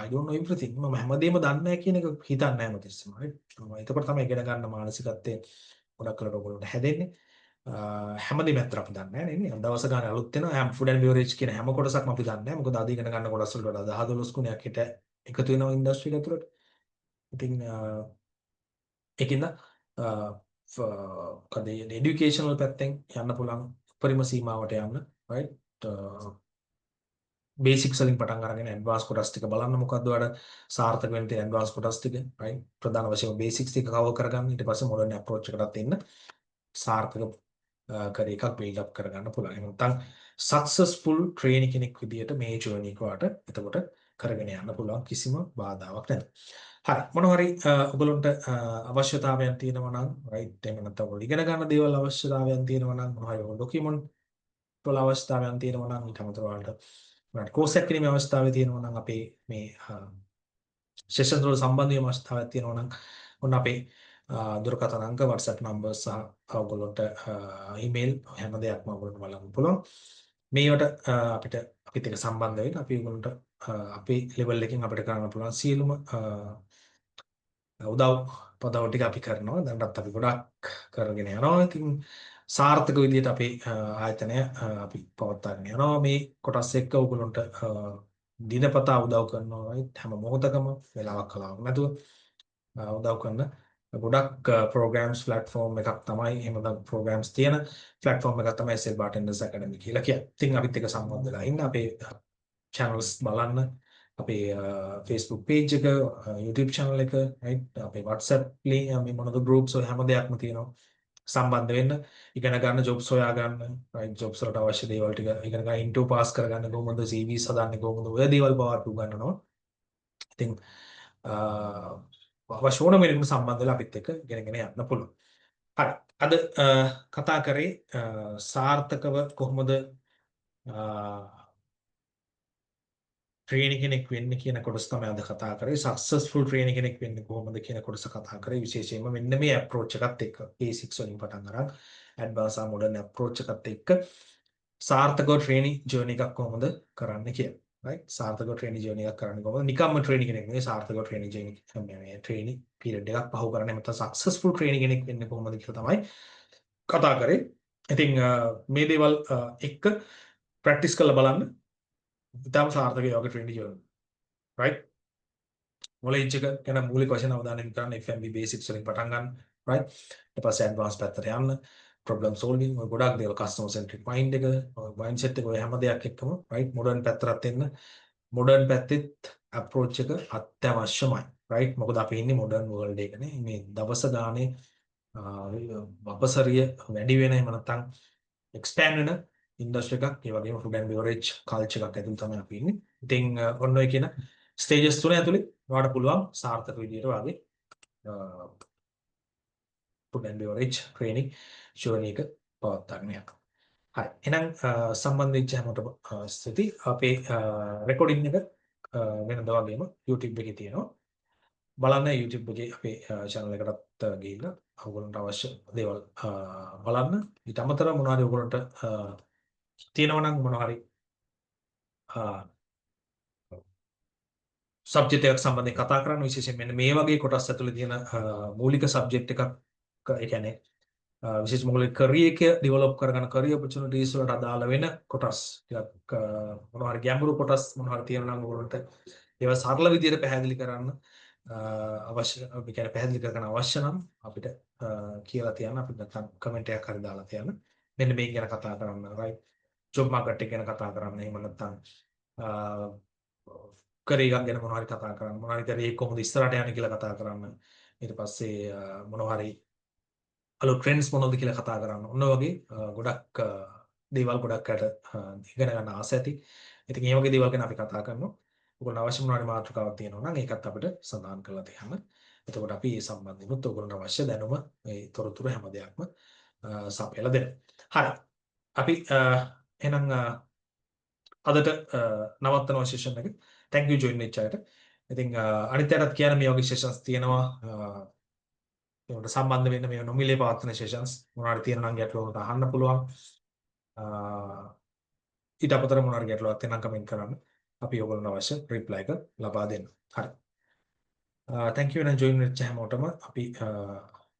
I don't know everything. මම හැමදේම දන්නේ නැහැ කියන එක හිතන්නේ නැහැ හැමතිස්සෙම. right? එතකොට තමයි ඉගෙන ගන්න මානසිකත්වයේ ගොඩක් වෙලාවට ඔයගොල්ලන්ට හැදෙන්නේ. හැමදේම ඇත්තට අපි දන්නේ නැහැ නේ. දවස ගානේ අලුත් වෙනවා. හැම ෆුඩ් ඇන්ඩ් බිවරේජ් කියන හැම කොටසක්ම අපි දන්නේ නැහැ. මොකද අද ඉගෙන ගන්න කොටස් වලට වඩා 10 12 ගුණයක් හිට එකතු වෙනවා ඉන්ඩස්ට්‍රි එක ඇතුළට. ඉතින් ඒකින්ද මොකද එඩියුකේෂනල් පැත්තෙන් යන්න පුළුවන් උපරිම සීමාවට යන්න, right? බේසික්ස් වලින් පටන් අරගෙන ඇඩ්වාන්ස් කොටස් ටික බලන්න මොකද්ද ඔයාලට සාර්ථක වෙන්න තියෙන ඇඩ්වාන්ස් කොටස් ටික, right? ප්‍රධාන වශයෙන් බේසික්ස් ටික කවර් කරගන්න. ඊට පස්සේ මොඩර්න් අප්‍රෝච් එකටත් එන්න සාර්ථක කර එකක් බිල්ඩ් අප් කරගන්න පුළුවන්. එහෙනම් නැත්නම් සක්සස්ෆුල් ට්‍රේනි කෙනෙක් විදියට මේ ජර්නි එක ඔයාලට එතකොට කරගෙන යන්න පුළුවන් කිසිම බාධාවක් නැත. හරි. මොන හරි ඔයගලන්ට අවශ්‍යතාවයන් තියෙනවා නම්, right? එහෙම නැත්නම් ඔයගොල්ලෝ ඉගෙන ගන්න දේවල් අවශ්‍යතාවයන් තියෙනවා නම්, මොන හරි ඩොකියුමන්ට් වල අවශ්‍යතාවයන් තියෙනවා නම්, ඊට අමතරව ඔයාලට කෝස් එකක් කිරීමේ අවස්ථාවේ තියෙනවා නම්, අපේ මේ සෙෂන්ස් වල සම්බන්ධ වීම අවස්ථාවක් තියෙනවා නම්, ඔන්න අපේ දුරකථන අංක, WhatsApp number සහ ඔයගොල්ලන්ට email හැම දෙයක්ම ඔයගොල්ලන්ට බලන්න පුළුවන්. මේවට අපිත් එක්ක සම්බන්ධ වෙන්න අපි ඔයගොල්ලන්ට අපේ ලෙවල් එකකින් අපිට කරන්න පුළුවන් සියලුම උදව් පදව ටික අපි කරනවා. දැන්වත් අපි ගොඩක් කරගෙන යනවා. ඉතින් සාර්ථක විදිහට අපේ ආයතනය අපි පවත්වාගෙන යනවා. මේ කොටස් එක්ක ඔයගොල්ලන්ට දිනපතා උදව් කරනවා. හැම මොහොතකම වෙලාවක් කලාවක් නැතුව උදව් කරන ගොඩක් ප්‍රෝග්‍රෑම්ස් ප්ලැට්ෆෝම් එකක් තමයි. එහෙම නැත්නම් ප්‍රෝග්‍රෑම්ස් තියෙන ප්ලැට්ෆෝම් එකක් තමයි SL Bartenders Academy කියලා කියන්නේ. ඉතින් අපිත් එක්ක සම්බන්ධ වෙලා ඉන්න, අපේ channels බලන්න, අපේ Facebook page එක, YouTube channel එක, right? අපේ WhatsApp link, මේ මොනවද groups ඔය හැම දෙයක්ම තියෙනවා. සම්බන්ධ වෙන්න, ඉගෙන ගන්න, jobs හොයා ගන්න, right? jobs වලට අවශ්‍ය දේවල් ටික ඉගෙන ගන්න, interview pass කරගන්න, කොහොමද CVs හදන්නේ, කොහොමද ඔය දේවල් බවට උගන්වනවා. ඉතින් අවශ්‍ය ඕනම කෙනෙකුට සම්බන්ධ වෙලා අපිත් එක්ක ඉගෙනගෙන යන්න පුළුවන්. හරි. අද කතා කරේ සාර්ථකව කොහොමද ට්‍රේනි කෙනෙක් වෙන්න කියන කොටස තමයි අද කතා කරේ. සක්සස්ෆුල් ට්‍රේනි කෙනෙක් වෙන්න කොහොමද කියන කොටස කතා කරේ. විශේෂයෙන්ම මෙන්න මේ අප්‍රෝච් එකත් එක්ක, බේසික්ස් වලින් පටන් අරන් ඇඩ්වාන්ස් ආ මොඩර්න් අප්‍රෝච් එකත් එක්ක සාර්ථකව ට්‍රේනි ජර්නි එකක් කොහොමද කරන්න කියලා. right? සාර්ථකව ට්‍රේනි ජර්නි එකක් කරන්න කොහොමද? නිකම්ම ට්‍රේනි කෙනෙක් නෙවෙයි, සාර්ථකව ට්‍රේනි ජර්නි මේ ට්‍රේනි පීරියඩ් එකක් පහු කරන්න, එහෙම නැත්නම් සක්සස්ෆුල් ට්‍රේනි කෙනෙක් වෙන්න කොහොමද කියලා තමයි කතා කරේ. ඉතින් මේ දේවල් එක්ක ප්‍රැක්ටිස් කරලා බලන්න. ඉතාලම සාර්ථක යෝග ට්‍රේනි ජර්නි. right? knowledge එක ගැන මූලික වශයෙන් අවධානය යොමු කරන්න, FMB basics වලින් පටන් ගන්න, right? ඊට පස්සේ advanced පැත්තට යන්න, problem solving, ඔය ගොඩක් දේවල්, customer centric mind එක, mindset එක, ඔය හැම දෙයක් එක්කම, right? modern පැත්තට එන්න. modern පැත්තෙත් approach එක අත්‍යවශ්‍යමයි, right? මොකද අපි ඉන්නේ modern world එකනේ. මේ දවස ගානේ අපසරිය වැඩි වෙන, එහෙම නැත්නම් expand වෙන ඉන්ඩස්ට්‍රි එකක්, ඒ වගේම food and beverage culture එකක් ඇතුළේ තමයි අපි ඉන්නේ. ඉතින් ඔන්න ඔය කියන ස්ටේජස් 3 ඇතුලේ ඔයාලට පුළුවන් සාර්ථක විදියට වාගේ food and beverage training journey එක පවත්වාගෙන යන්න. හරි. එහෙනම් සම්බන්ධ වෙච්ච හැමෝටම ස්තුතියි. අපේ රෙකෝඩින් එක වෙනදා වගේම YouTube එකේ තියෙනවා. බලන්න YouTube එකේ අපේ channel එකටත් ගිහිල්ලා ඔයගොල්ලන්ට අවශ්‍ය දේවල් බලන්න. ඊට අමතරව මොනවා හරි ඔයගොල්ලන්ට තියෙනවා නම් මොනවා හරි සබ්ජෙක්ට් එකක් සම්බන්ධයෙන් කතා කරන්න විශේෂයෙන් මෙන්න මේ වගේ කොටස් ඇතුලේ තියෙන මූලික සබ්ජෙක්ට් එකක් ඒ කියන්නේ විශේෂ මොකද කරියර් එක ඩෙවලොප් කරගන්න කරියර් ඔපචුනිටිස් වලට අදාළ වෙන කොටස් ටිකක් මොනවා හරි ගැඹුරු කොටස් මොනවා හරි තියෙනවා නම් ඔයගොල්ලන්ට ඒවා සරල විදියට පැහැදිලි කරන්න අවශ්‍ය අපි කියන්නේ පැහැදිලි කරගන්න අවශ්‍ය නම් අපිට කියලා තියන්න අපිට නැත්නම් කමෙන්ට් එකක් හරි දාලා තියන්න මෙන්න මේක ගැන කතා කරන්න right ජොබ් මාකට් එක ගැන කතා කරන්න එහෙම නැත්නම් කරියර් එකක් ගැන මොනවා හරි කතා කරන්න මොනවා හරි කරියර් කොහොමද ඉස්සරහට යන්නේ කියලා කතා කරන්න ඊට පස්සේ මොනවා හරි අලුත් ට්‍රෙන්ඩ්ස් මොනවද කියලා කතා කරන්න. ඔන්න වගේ ගොඩක් දේවල් ගොඩක් අයට ඉගෙන ගන්න ආස ඇති. ඉතින් මේ වගේ දේවල් ගැන අපි කතා කරනවා. ඔයගොල්ලෝ අවශ්‍ය මොනවාරි මාතෘකාවක් තියෙනවා නම් ඒකත් අපිට සඳහන් කරලා තියන්න. එතකොට අපි මේ සම්බන්ධිනුත් ඔයගොල්ලන්ට අවශ්‍ය දැනුම මේ තොරතුරු හැම දෙයක්ම සපයලා දෙනවා. හරි. අපි එහෙනම් අදට නවත්තනවා සෙෂන් එක. thank you join වෙච්ච අයට. ඉතින් අනිත් අයටත් කියන්න මේ වගේ සෙෂන්ස් තියෙනවා. ඒකට සම්බන්ධ වෙන්න මේ නොමිලේ පවත්වන සෙෂන්ස් මොනවාරි තියෙනවා නම් ගැටලුවකට අහන්න පුළුවන්. ඊට අපතර මොනවාරි ගැටලුවක් තියෙනවා නම් කමෙන්ට් කරන්න. අපි ඔයගොල්ලන්ට අවශ්‍ය රිප්ලයි එක ලබා දෙන්න. හරි. thank you and join වෙච්ච හැමෝටම අපි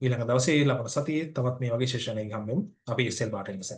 ඊළඟ දවසේ ඊළඟ සතියේ තවත් මේ වගේ සෙෂන් එකක් හම්බෙමු. අපි ඉස්සෙල් පාට ඉන්න